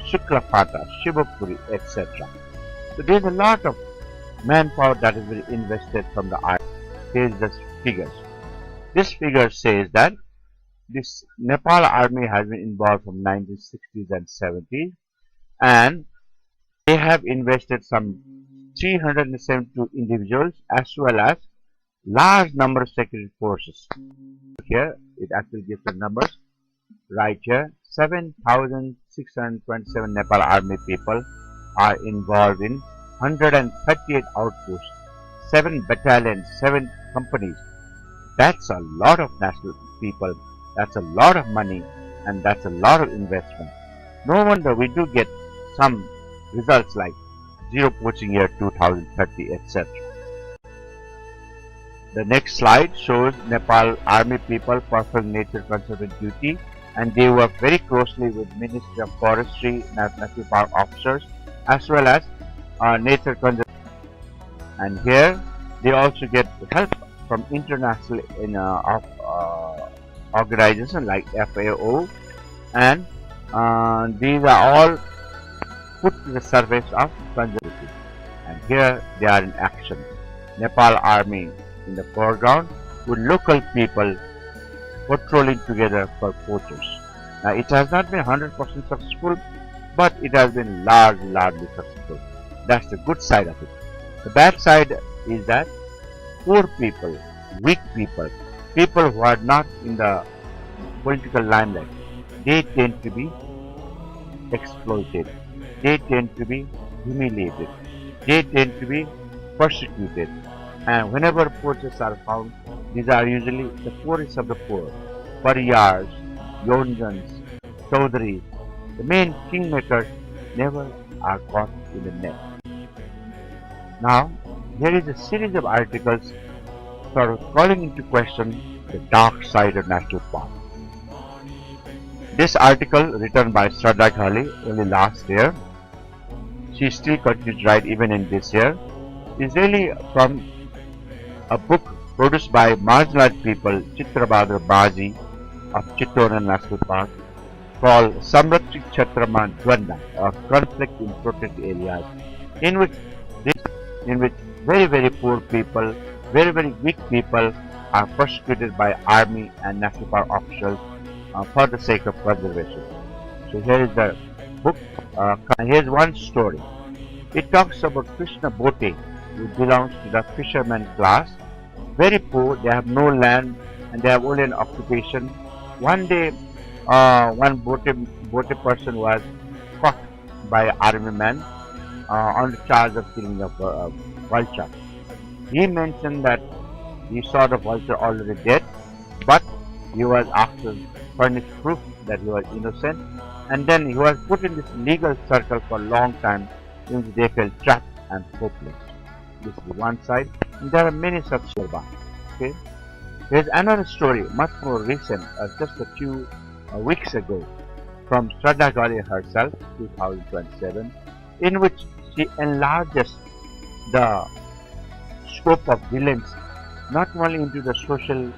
Speaker 1: Suklapata, Shivapuri, etc. So there is a lot of manpower that has been invested from the army. Here is the figures. This figure says that this Nepal Army has been involved from 1960s and 70s, and they have invested some 372 individuals as well as large number of security forces. Here it actually gives the numbers right here. 7,627 Nepal Army people are involved in 138 outposts, 7 battalions, 7 companies. That's a lot of national people, that's a lot of money, and that's a lot of investment. No wonder we do get some results like zero poaching year 2030, etc. The next slide shows Nepal Army people performing nature conservation duty, and they work very closely with Ministry of Forestry, National Park officers, as well as nature conservation. And here they also get help from international organizations like FAO, and these are all put to the surface of conservation. And here they are in action. Nepal Army in the foreground with local people patrolling together for poachers. Now it has not been 100% successful, but it has been largely successful. That's the good side of it. The bad side is that poor people, weak people, people who are not in the political limelight, they tend to be exploited. They tend to be humiliated. They tend to be persecuted. And whenever poachers are found, these are usually the poorest of the poor. Pariyars, Yonjans, Chaudharis, the main kingmakers never are caught in the net. Now, there is a series of articles sort of calling into question the dark side of national park. This article, written by Shraddha Ghale only last year, she still continues to write even in this year, is really from a book produced by marginalized people, Chitrabhadra Baji of Chittora National Park, called Samrakshit Kshetrama Dvanda, or Conflict in Protected Areas, in which very poor people, very weak people are persecuted by army and national park officials for the sake of conservation. So here is the book. Here's one story. It talks about Krishna Bote, who belongs to the fisherman class. Very poor, they have no land and they have only an occupation. One day, one bote person was caught by army men on the charge of killing a vulture. He mentioned that he saw the vulture already dead, but he was after furnished proof that he was innocent, and then he was put in this legal circle for a long time in which they felt trapped and hopeless. This is one side, and there are many such stories. Okay, there is another story, much more recent, just a few weeks ago, from Shraddha Ghale herself, 2027, in which she enlarges the scope of violence not only into the social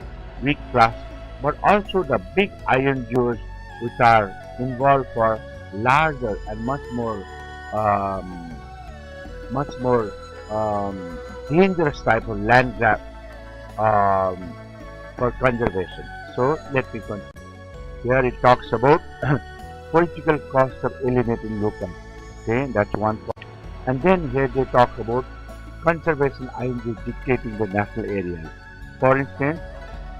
Speaker 1: weak class, but also the big iron jewels which are involved for larger and much more dangerous type of land grab for conservation. So let me continue. Here it talks about political costs of alienating locals. Okay, that's one point. And then here they talk about conservation aims dictating the national areas. For instance,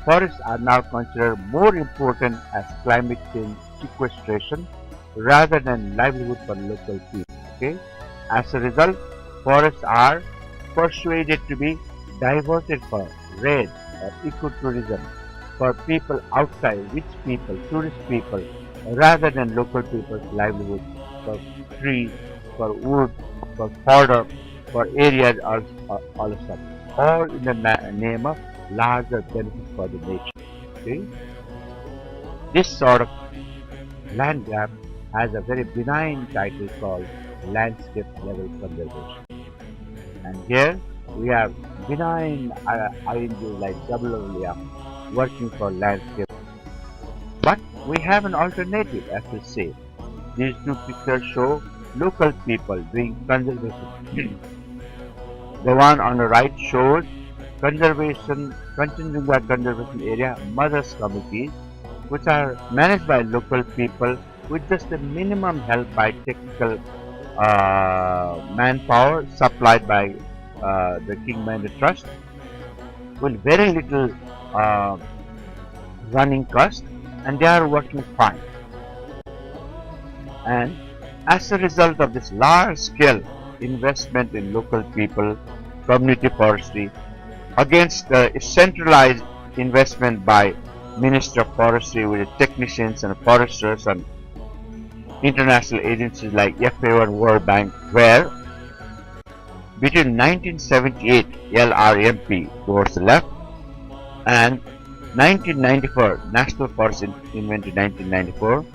Speaker 1: forests are now considered more important as climate change sequestration rather than livelihood for local people. Okay? As a result, forests are persuaded to be diverted for trade or ecotourism for people outside, rich people, tourist people, rather than local people's livelihood for trees, for wood, for fodder, for areas also, all in the name of larger benefit for the nation. Okay? This sort of land grab has a very benign title called landscape level conservation. And here we have benign INGOs like WWF working for landscape. But we have an alternative, as we say. These two pictures show local people doing conservation. The one on the right shows Kanchenjunga Conservation Area Mothers Committees, which are managed by local people with just a minimum help by technical manpower supplied by the King Mehmet Trust, with very little running cost, and they are working fine. And as a result of this large-scale investment in local people, community forestry, against the centralized investment by Minister of Forestry with technicians and foresters and international agencies like FAO and World Bank, where between 1978 LRMP towards the left and 1994 National Forest Inventory 1994,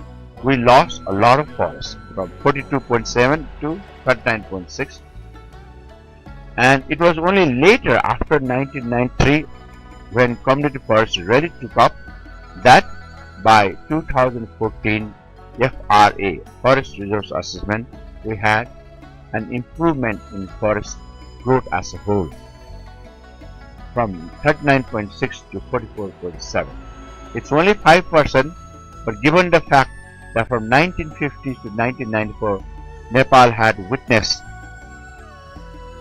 Speaker 1: we lost a lot of forests from 42.7 to 39.6, and it was only later after 1993 when community forestry really took up that by 2014 FRA, Forest Resource Assessment, we had an improvement in forest growth as a whole from 39.6 to 44.7. It's only 5%, but given the fact that from 1950 to 1994, Nepal had witnessed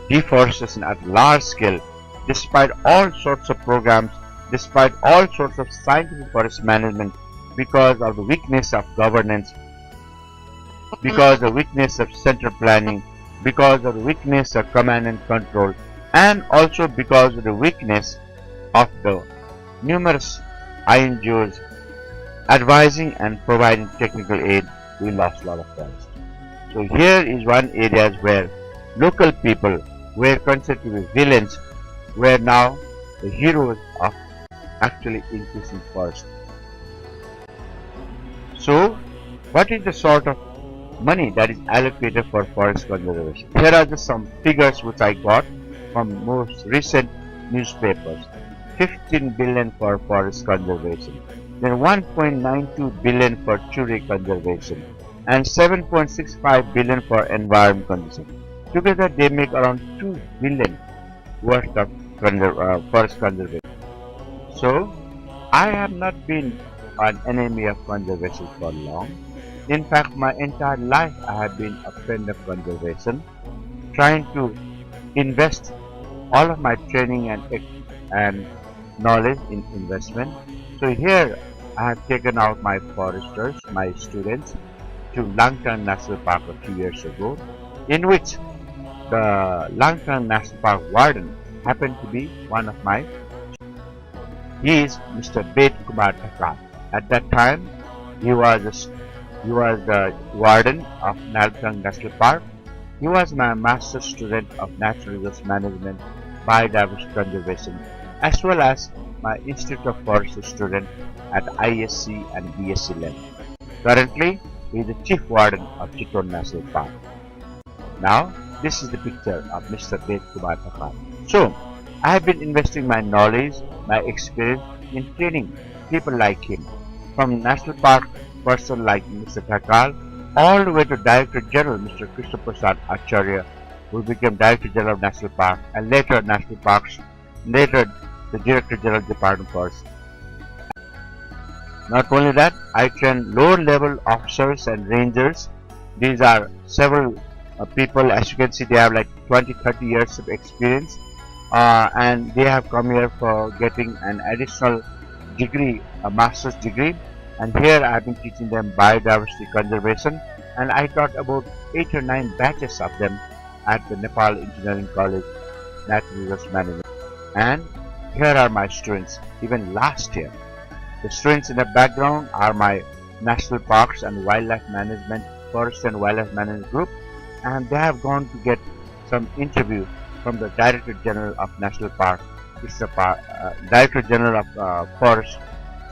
Speaker 1: deforestation at large scale, despite all sorts of programs, despite all sorts of scientific forest management because of the weakness of governance, because of the weakness of central planning, because of the weakness of command and control, and also because of the weakness of the numerous INGOs advising and providing technical aid. We lost a lot of forest. So here is one area where local people were considered to be villains, were now the heroes of actually increasing forest. So what is the sort of money that is allocated for forest conservation? Here are some figures which I got from most recent newspapers. 15 billion for forest conservation, then 1.92 billion for tree conservation, and 7.65 billion for environment conservation. Together they make around 2 billion worth of forest conservation. So I have not been an enemy of conservation for long. In fact, my entire life I have been a friend of conservation, trying to invest all of my training and knowledge in investment. So here I have taken out my foresters, my students, to Langtang National Park a few years ago, in which the Langtang National Park warden happened to be one of my students. He is Mr. Ved Kumar Thakal. At that time, he was the warden of Langtang National Park. He was my master student of Natural Resource Management, Biodiversity Conservation, as well as my Institute of Forestry student at ISC and BSc level. Currently, he is the Chief Warden of Chittor National Park. Now, this is the picture of Mr. Ved Kumar Thakal. So, I have been investing my knowledge, my experience in training people like him, from National Park person like Mr. Thakal, all the way to Director General Mr. Krishna Prasad Acharya, who became Director General of National Park, and later National Parks, later the Director General Department of Forest. Not only that, I train lower level officers and rangers. These are several people, as you can see, they have like 20-30 years of experience, and they have come here for getting an additional degree, a master's degree. And here I have been teaching them biodiversity conservation, and I taught about 8 or 9 batches of them at the Nepal Engineering College, Natural Resource Management. And here are my students, even last year. The students in the background are my National Parks and Wildlife Management, Forest and Wildlife Management group, and they have gone to get some interview from the Director General of National Park, Director General of Forest,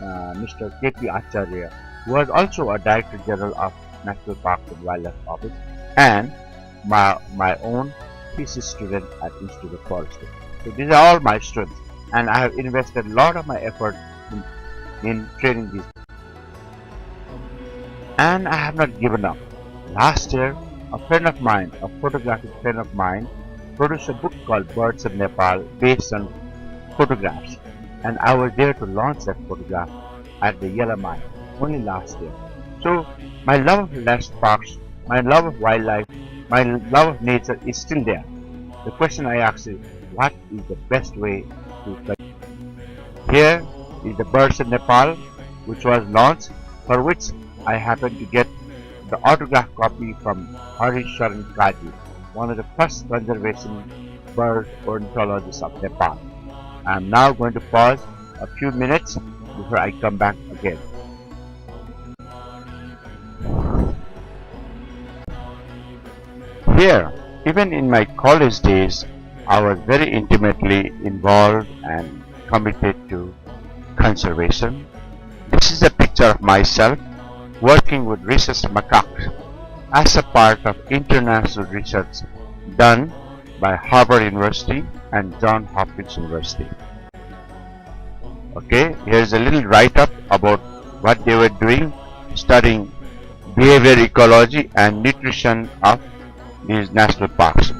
Speaker 1: Mr. K.P. Acharya, who was also a Director General of National Parks and Wildlife Office, and my own thesis student at Institute of Forestry. So these are all my students, and I have invested a lot of my effort in training these. And I have not given up. Last year, a friend of mine, a photographic friend of mine, produced a book called Birds of Nepal based on photographs, and I was there to launch that photograph at the Yellow Mine only last year. So my love of national parks, my love of wildlife, my love of nature is still there. The question I ask is, what is the best way to continue? Here is the Birds of Nepal, which was launched, for which I happened to get the autograph copy from Hari Sharan Kaji, one of the first conservation bird ornithologists of Nepal. I am now going to pause a few minutes before I come back again. Here, even in my college days, I was very intimately involved and committed to conservation. This is a picture of myself working with rhesus macaques as a part of international research done by Harvard University and Johns Hopkins University. Okay, here's a little write-up about what they were doing, studying behavior ecology and nutrition of these national parks.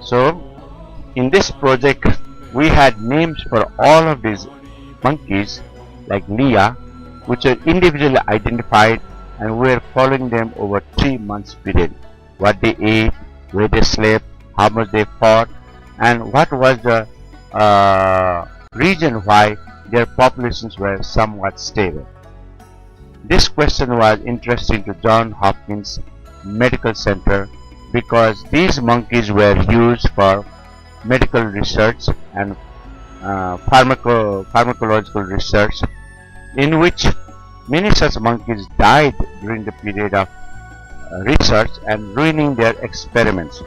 Speaker 1: So, in this project, we had names for all of these monkeys, like Leah, which are individually identified, and we were following them over 3 months period. What they ate, where they slept, how much they fought, and what was the reason why their populations were somewhat stable. This question was interesting to Johns Hopkins Medical Center because these monkeys were used for medical research and pharmacological research, in which many such monkeys died during the period of research and ruining their experiments.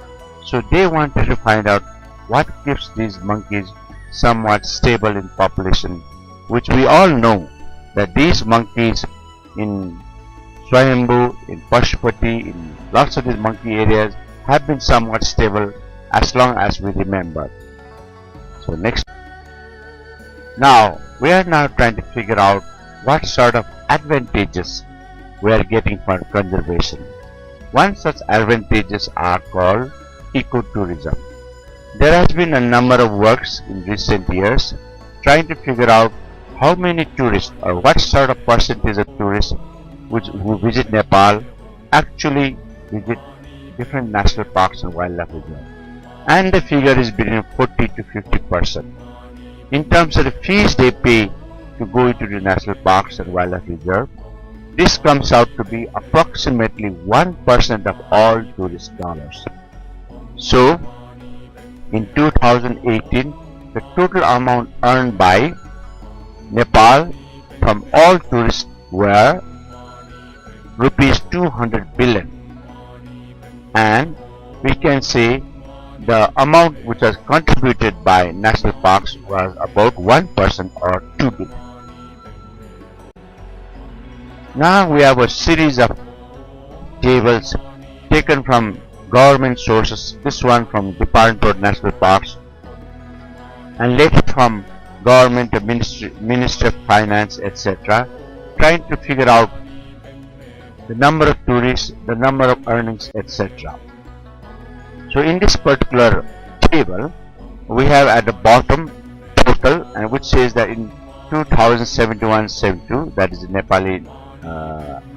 Speaker 1: So they wanted to find out what keeps these monkeys somewhat stable in population, which we all know that these monkeys in Swayambhu, in Pashupati, in lots of these monkey areas have been somewhat stable as long as we remember. So next, now we are now trying to figure out what sort of advantages we are getting for conservation. One such advantages are called ecotourism. There has been a number of works in recent years trying to figure out how many tourists or what sort of percentage of tourists who visit Nepal actually visit different national parks and wildlife reserves. And the figure is between 40 to 50%. In terms of the fees they pay to go into the national parks and wildlife reserve, this comes out to be approximately 1% of all tourist dollars. So, in 2018, the total amount earned by Nepal from all tourists were rupees 200 billion, and we can say the amount which was contributed by national parks was about 1% or 2 billion. Now we have a series of tables taken from government sources, this one from Department of National Parks and later from government, Ministry of Finance, etc., trying to figure out the number of tourists, the number of earnings, etc. So in this particular table, we have at the bottom total, and which says that in 2071-72, that is the Nepali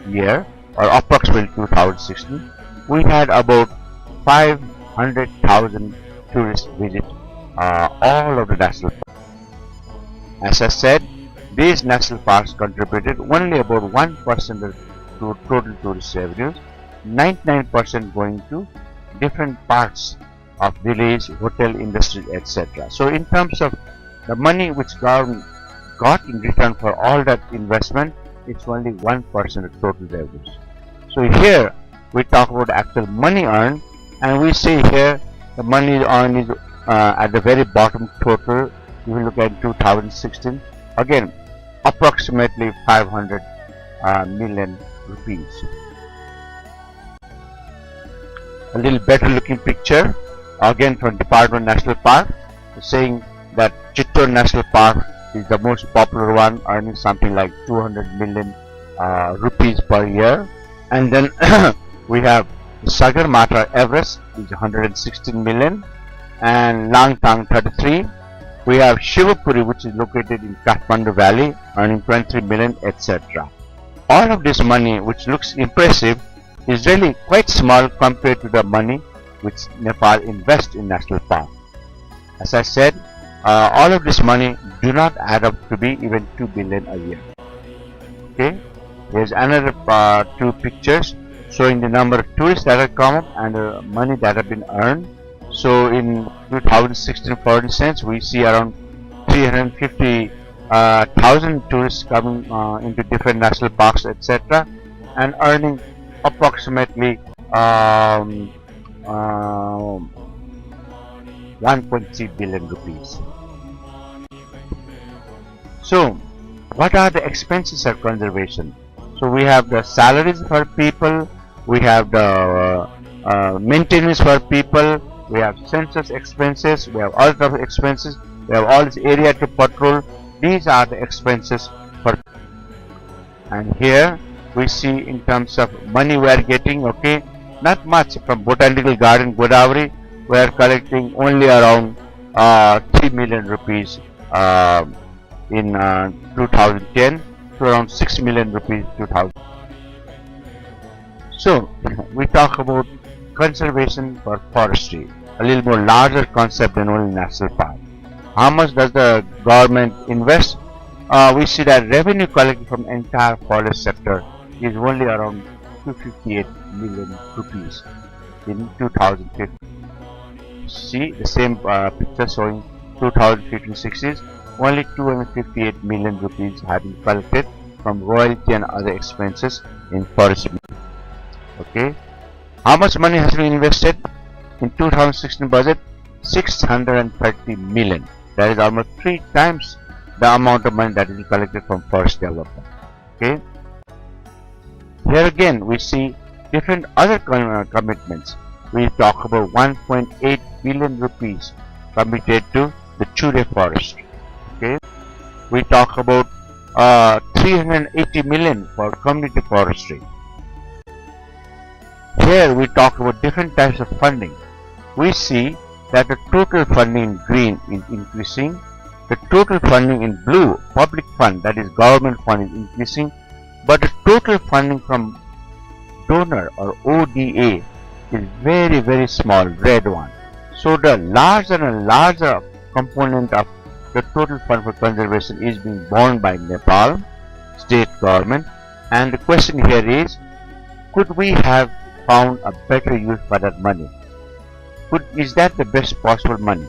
Speaker 1: year, or approximately 2016, we had about 500,000 tourists visit all of the national parks. As I said, these national parks contributed only about 1% to total tourist revenues, 99% going to different parts of village, hotel industry, etc. So in terms of the money which government got in return for all that investment, it's only 1% of total revenues. So here we talk about actual money earned, and we say here the money earned is at the very bottom total. If you look at 2016, again approximately 500 million rupees. A little better looking picture again from Department of National Park, saying that Chittor National Park is the most popular one, earning something like 200 million rupees per year. And then we have Sagarmatha Everest is 116 million, and Langtang 33. We have Shivapuri, which is located in Kathmandu Valley, earning 23 million, etc. All of this money, which looks impressive, is really quite small compared to the money which Nepal invests in national park. As I said, all of this money do not add up to be even 2 billion a year. Okay, here's another two pictures showing the number of tourists that have come up and the money that have been earned. So in 2016, for instance, we see around 350,000 tourists coming into different national parks, etc., and earning approximately 1.3 billion rupees. So, what are the expenses of conservation? So we have the salaries for people, we have the maintenance for people, we have census expenses, we have all of expenses, we have all this area to patrol. These are the expenses for. And here we see in terms of money we are getting, okay, not much from Botanical Garden Godavari. We are collecting only around 3 million rupees in 2010 to around 6 million rupees 2000. So we talk about conservation for forestry, a little more larger concept than only national park. How much does the government invest? We see that revenue collected from entire forest sector is only around 258 million rupees in 2015. See the same picture showing 2015-16, only 258 million rupees have been collected from royalty and other expenses in forest. Okay, how much money has been invested in 2016 budget? 630 million. That is almost 3 times the amount of money that is collected from forest development. Okay, here again we see different other commitments. We talk about 1.8 billion rupees committed to the Chure forest. Okay, we talk about 380 million for community forestry. Here we talk about different types of funding. We see that the total funding in green is increasing, the total funding in blue, public fund, that is government fund, is increasing, but the total funding from donor or ODA is very small, red one. So the larger and larger component of the total fund for conservation is being borne by Nepal state government, and the question here is, could we have found a better use for that money? Is that the best possible money?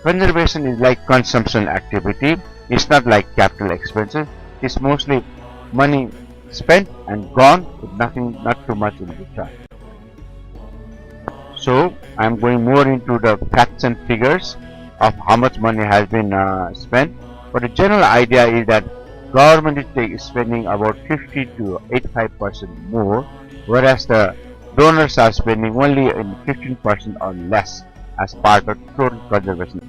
Speaker 1: Conservation is like consumption activity. It's not like capital expenses. It's mostly money spent and gone with nothing, not too much in return. So I'm going more into the facts and figures of how much money has been spent. But the general idea is that government is spending about 50 to 85% more, whereas the donors are spending only in 15% or less as part of total conservation.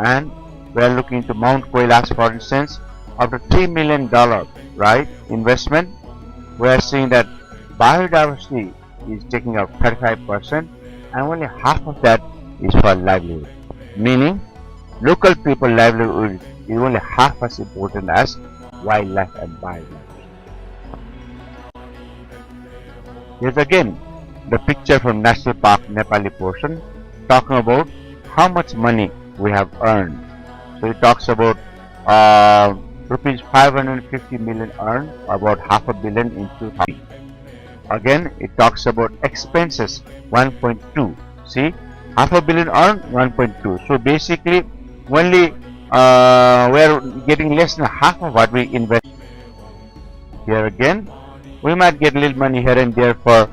Speaker 1: And we are looking to Mount Kailash, for instance, of the $3 million right investment, we are seeing that biodiversity is taking up 35% and only half of that is for livelihood. Meaning local people livelihood is only half as important as wildlife and biodiversity. Here's again the picture from National Park Nepali portion talking about how much money we have earned. So it talks about rupees 550 million earned, about half a billion in 2000. Again it talks about expenses 1.2. See, half a billion earned, 1.2. So basically only we are getting less than half of what we invest. Here again we might get a little money here and there for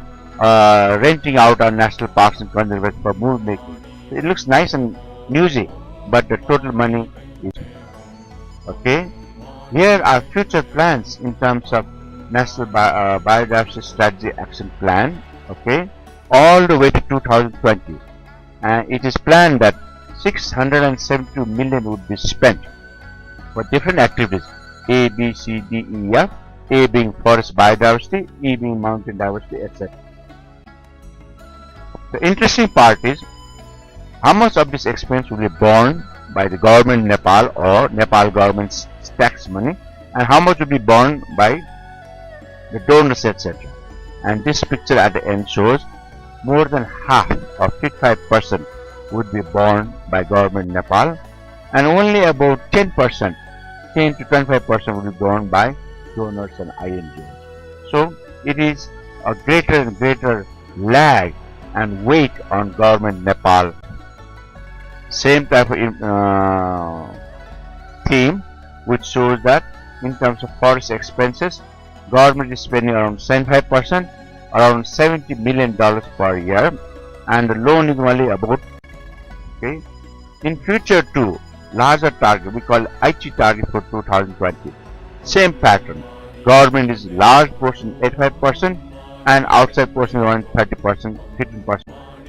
Speaker 1: renting out our national parks and conservation for movie making. It looks nice and newsy, but the total money is okay. Here are future plans in terms of National Biodiversity Strategy Action Plan, okay, all the way to 2020. And it is planned that 672 million would be spent for different activities, A, B, C, D, E, F, A being forest biodiversity, E being mountain diversity, etc. The interesting part is how much of this expense will be borne by the government Nepal or Nepal government's tax money, and how much will be borne by the donors, etc. And this picture at the end shows more than half or 55% would be borne by government Nepal, and only about 10%, 10 to 25% would be borne by donors and INGOs. So it is a greater and greater lag and weight on government Nepal. Same type of theme, which shows that in terms of forest expenses, government is spending around 75%, around $70 million per year, and the loan is only about, okay. In future too, larger target, we call IT target for 2020. Same pattern, government is large portion 85% and outside portion around 30%, 15%.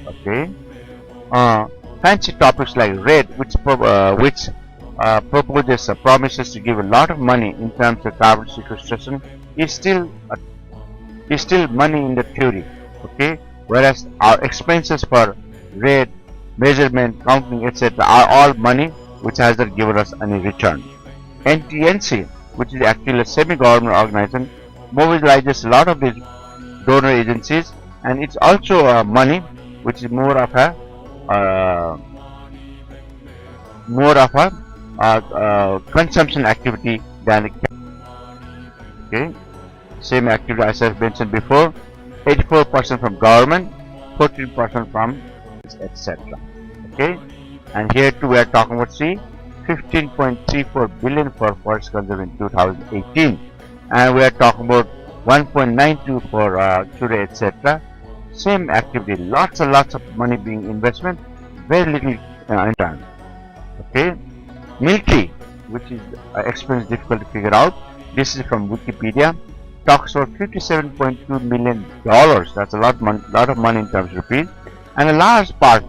Speaker 1: Okay. Fancy topics like RED, which proposes promises to give a lot of money in terms of carbon sequestration, is still money in the theory. Okay, whereas our expenses for RED, measurement, counting, etc. are all money which has not given us any return. NTNC, which is actually a semi-government organization, mobilizes a lot of these donor agencies, and it's also money which is more of a more of a consumption activity than a okay. Same activity as I mentioned before. 84% from government, 14% from etc. Okay, and here too we are talking about see 15.34 billion for forest conservation in 2018, and we are talking about 1.92 for today etc. Same activity, lots and lots of money being investment, very little in time. Okay, military, which is expense difficult to figure out. This is from Wikipedia. Talks about $57.2 million. That's a lot of money in terms of rupees, and a large part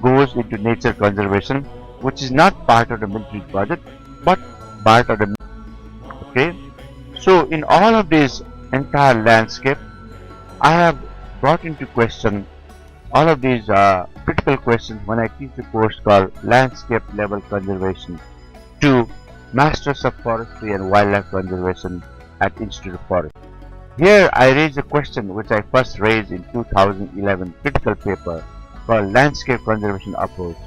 Speaker 1: goes into nature conservation, which is not part of the military budget, but part of the okay. So in all of this entire landscape, I have brought into question all of these critical questions when I teach a course called Landscape Level Conservation to Masters of Forestry and Wildlife Conservation at Institute of Forest. Here I raise a question which I first raised in 2011 critical paper called Landscape Conservation Approach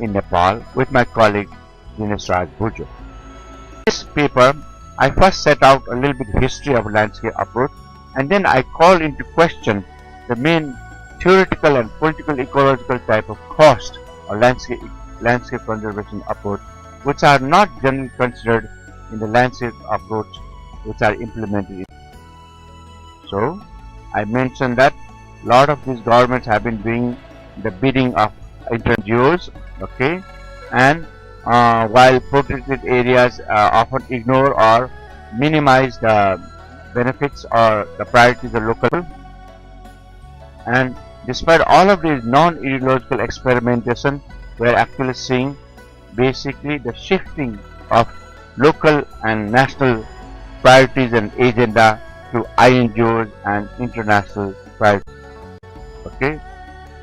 Speaker 1: in Nepal with my colleague Dinesh Raj Bhujo. This paper I first set out a little bit history of landscape approach, and then I call into question the main theoretical and political ecological type of cost or landscape conservation approach, which are not generally considered in the landscape approach which are implemented. So I mentioned that a lot of these governments have been doing the bidding of NGOs, okay, and while protected areas often ignore or minimize the benefits or the priorities of local. And despite all of these non-ideological experimentation, we are actually seeing basically the shifting of local and national priorities and agenda to NGOs and international priorities. Okay.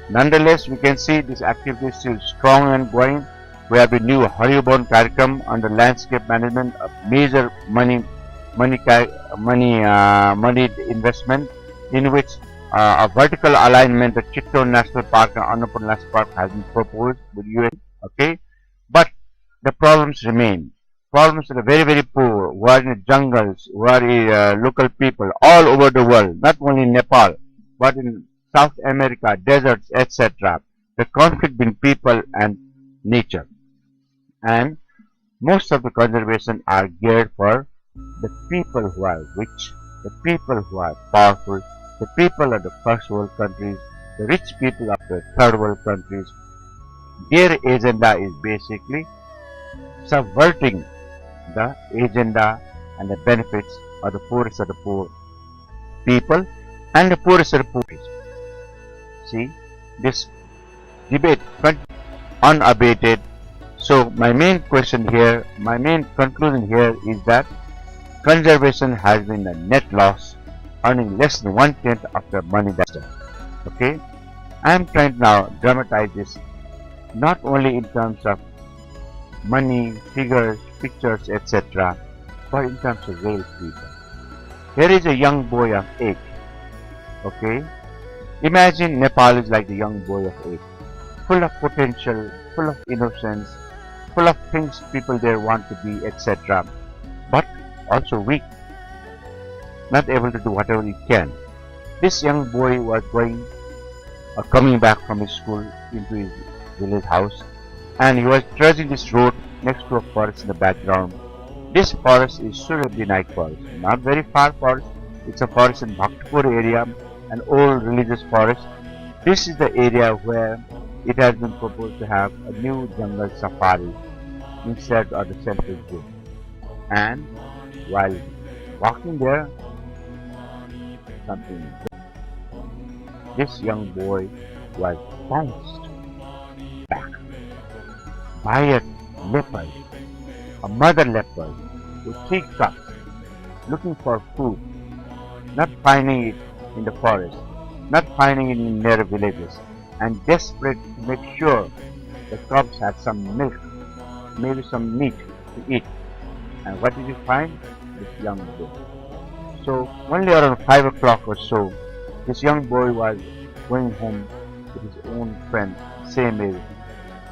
Speaker 1: Nonetheless, we can see this activity is still strong and going. We have a new Haribon Karikam under landscape management, a major money investment in which a vertical alignment of Chittagong National Park and Annapurna National Park has been proposed with UN. Okay, but the problems remain. Problems are very, very poor, who are in the jungles, who are local people all over the world, not only in Nepal, but in South America, deserts, etc. The conflict between people and nature. And most of the conservation are geared for the people who are rich, the people who are powerful, the people of the first world countries, the rich people of the third world countries. Their agenda is basically subverting the agenda and the benefits of the poorest of the poor people and the poorest of the poor. See, this debate unabated. So my main question here, my main conclusion here is that conservation has been a net loss, earning less than 1/10 of the money that's done. Okay, I am trying to now dramatize this not only in terms of money, figures, pictures, etc., but in terms of real people. Here is a young boy of 8. Okay, imagine Nepal is like the young boy of 8, full of potential, full of innocence, full of things people there want to be, etc., but also weak, not able to do whatever he can. This young boy was coming back from his school into his village house, and he was trudging this road next to a forest in the background. This forest is Surabhi Naik Forest, not very far forest. It's a forest in Bhaktapur area, an old religious forest. This is the area where it has been proposed to have a new jungle safari instead of the central zoo. And while walking there, something. This young boy was bounced back by a leopard, a mother leopard with 3 cubs, looking for food, not finding it in the forest, not finding it in near villages, and desperate to make sure the cubs had some milk, maybe some meat to eat. And what did he find? This young boy. So only around 5 o'clock or so, this young boy was going home with his own friend, same age.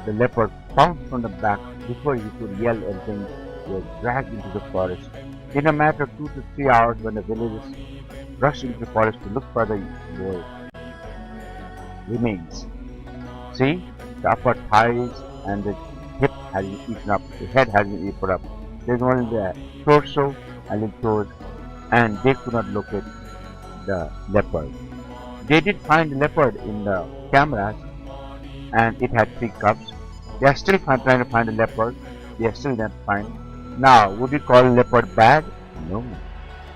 Speaker 1: The leopard pounced from the back before he could yell anything. He was dragged into the forest. In a matter of 2 to 3 hours, when the villagers rushed into the forest to look for the boy remains. See, the upper thighs and the hip has been eaten up, the head has been eaten up. There's only the torso and the toes, and they could not locate the leopard. They did find the leopard in the cameras, and it had 3 cubs. They are still trying to find the leopard. They are still not find. Now, would you call leopard bad? No.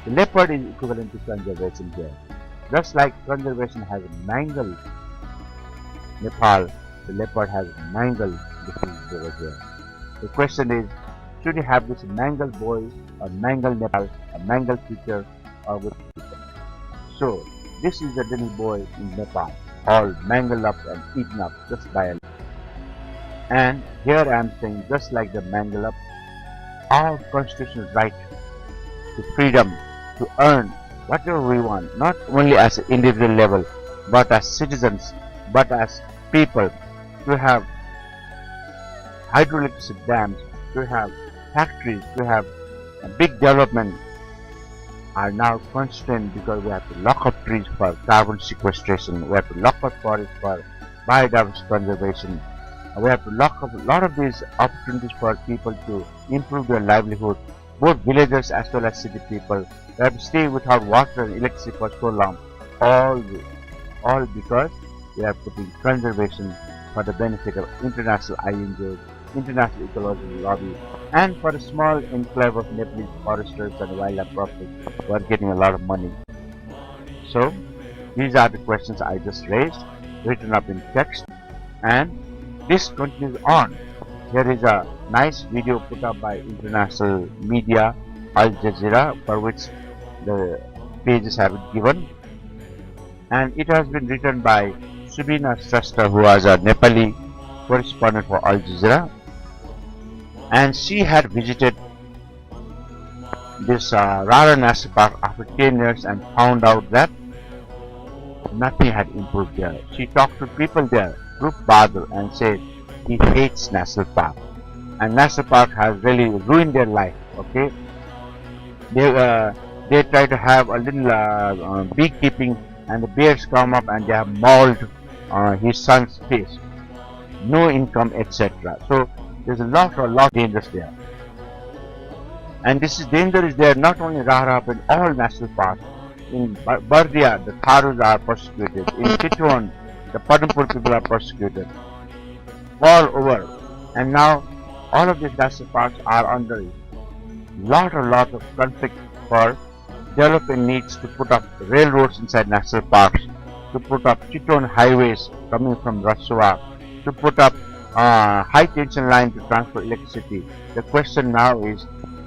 Speaker 1: The leopard is equivalent to conservation here. Just like conservation has mangled Nepal, the leopard has mangled the field over here. The question is, should you have this mangled boy or mangled Nepal, a mangled future, or with people? So, this is a little boy in Nepal, all mangled up and eaten up just by a leopard. And here I am saying, just like the mangled up, our constitutional right to freedom to earn whatever we want, not only as an individual level, but as citizens, but as people, to have hydroelectric dams, to have factories, to have a big development, are now constrained because we have to lock up trees for carbon sequestration, we have to lock up forests for biodiversity conservation, we have to lock up a lot of these opportunities for people to improve their livelihood, both villagers as well as city people. They have to stay without water and electricity for so long, all because we are putting conservation for the benefit of international INGOs, international ecological lobby, and for a small enclave of Nepalese foresters and wildlife properties who are getting a lot of money. So, these are the questions I just raised, written up in text, and this continues on. Here is a nice video put up by international media, Al Jazeera, for which the pages have been given, and it has been written by Subina Srastha, who was a Nepali correspondent for Al Jazeera, and she had visited this Rara National Park after 10 years and found out that nothing had improved there. She talked to people there, Rup Bahadur, and said he hates National Park, and National Park has really ruined their life. Okay, they try to have a little beekeeping, and the bears come up and they have mauled his son's face, no income, etc. So there's a lot of dangers there, and this is danger is there not only in Rara but in all national parks. In Bardia, the Tharus are persecuted. In Chitwan, the Padampur people are persecuted. All over, and now all of these national parks are under lot of conflict for development needs to put up railroads inside national parks, to put up Chitwan highways coming from Rasua, to put up high tension line to transport electricity. The question now is,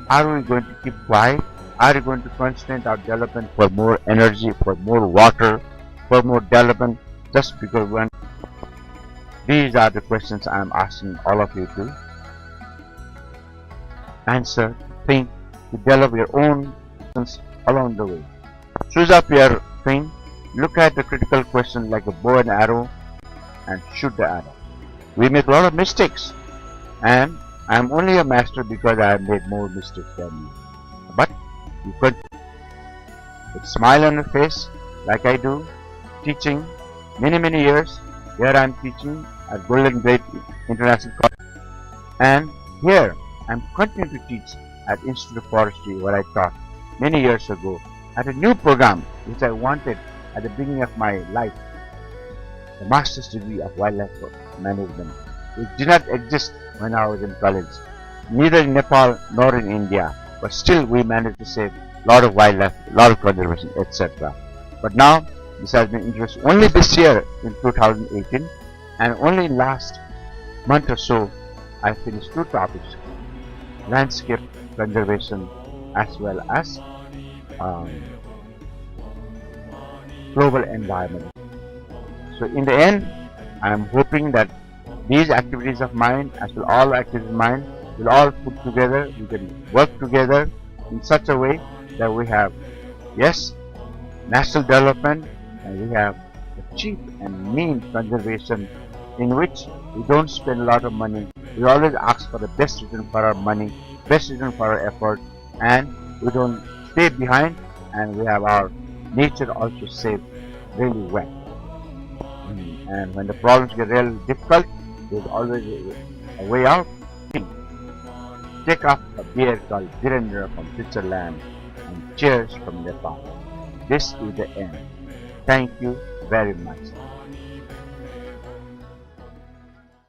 Speaker 1: are we going to keep quiet? Are we going to concentrate our development for more energy, for more water, for more development, just because when these are the questions I am asking all of you to answer, think, to develop your own questions along the way. Choose up your thing, look at the critical question like a bow and arrow, and shoot the arrow. We make a lot of mistakes, and I am only a master because I have made more mistakes than you. But you could with a smile on your face, like I do, teaching many years. Here I am teaching at Golden Gate International College, and here I am continuing to teach at Institute of Forestry, where I taught many years ago at a new program which I wanted at the beginning of my life, the Master's degree of Wildlife Management, which did not exist when I was in college, neither in Nepal nor in India, but still we managed to save a lot of wildlife, a lot of conservation, etc. But now this has been introduced only this year in 2018, and only last month or so I finished 2 topics, landscape conservation as well as global environment. So in the end, I am hoping that these activities of mine, as well all activities of mine, will all put together, we can work together in such a way that we have, yes, national development, and we have a cheap and mean conservation in which we don't spend a lot of money We always ask for the best return for our money, best return for our effort, and we don't stay behind, and we have our nature also saved really well. And when the problems get really difficult, there's always a way out. Take up a beer called Virendra from Switzerland and cheers from Nepal. This is the end. Thank you very much.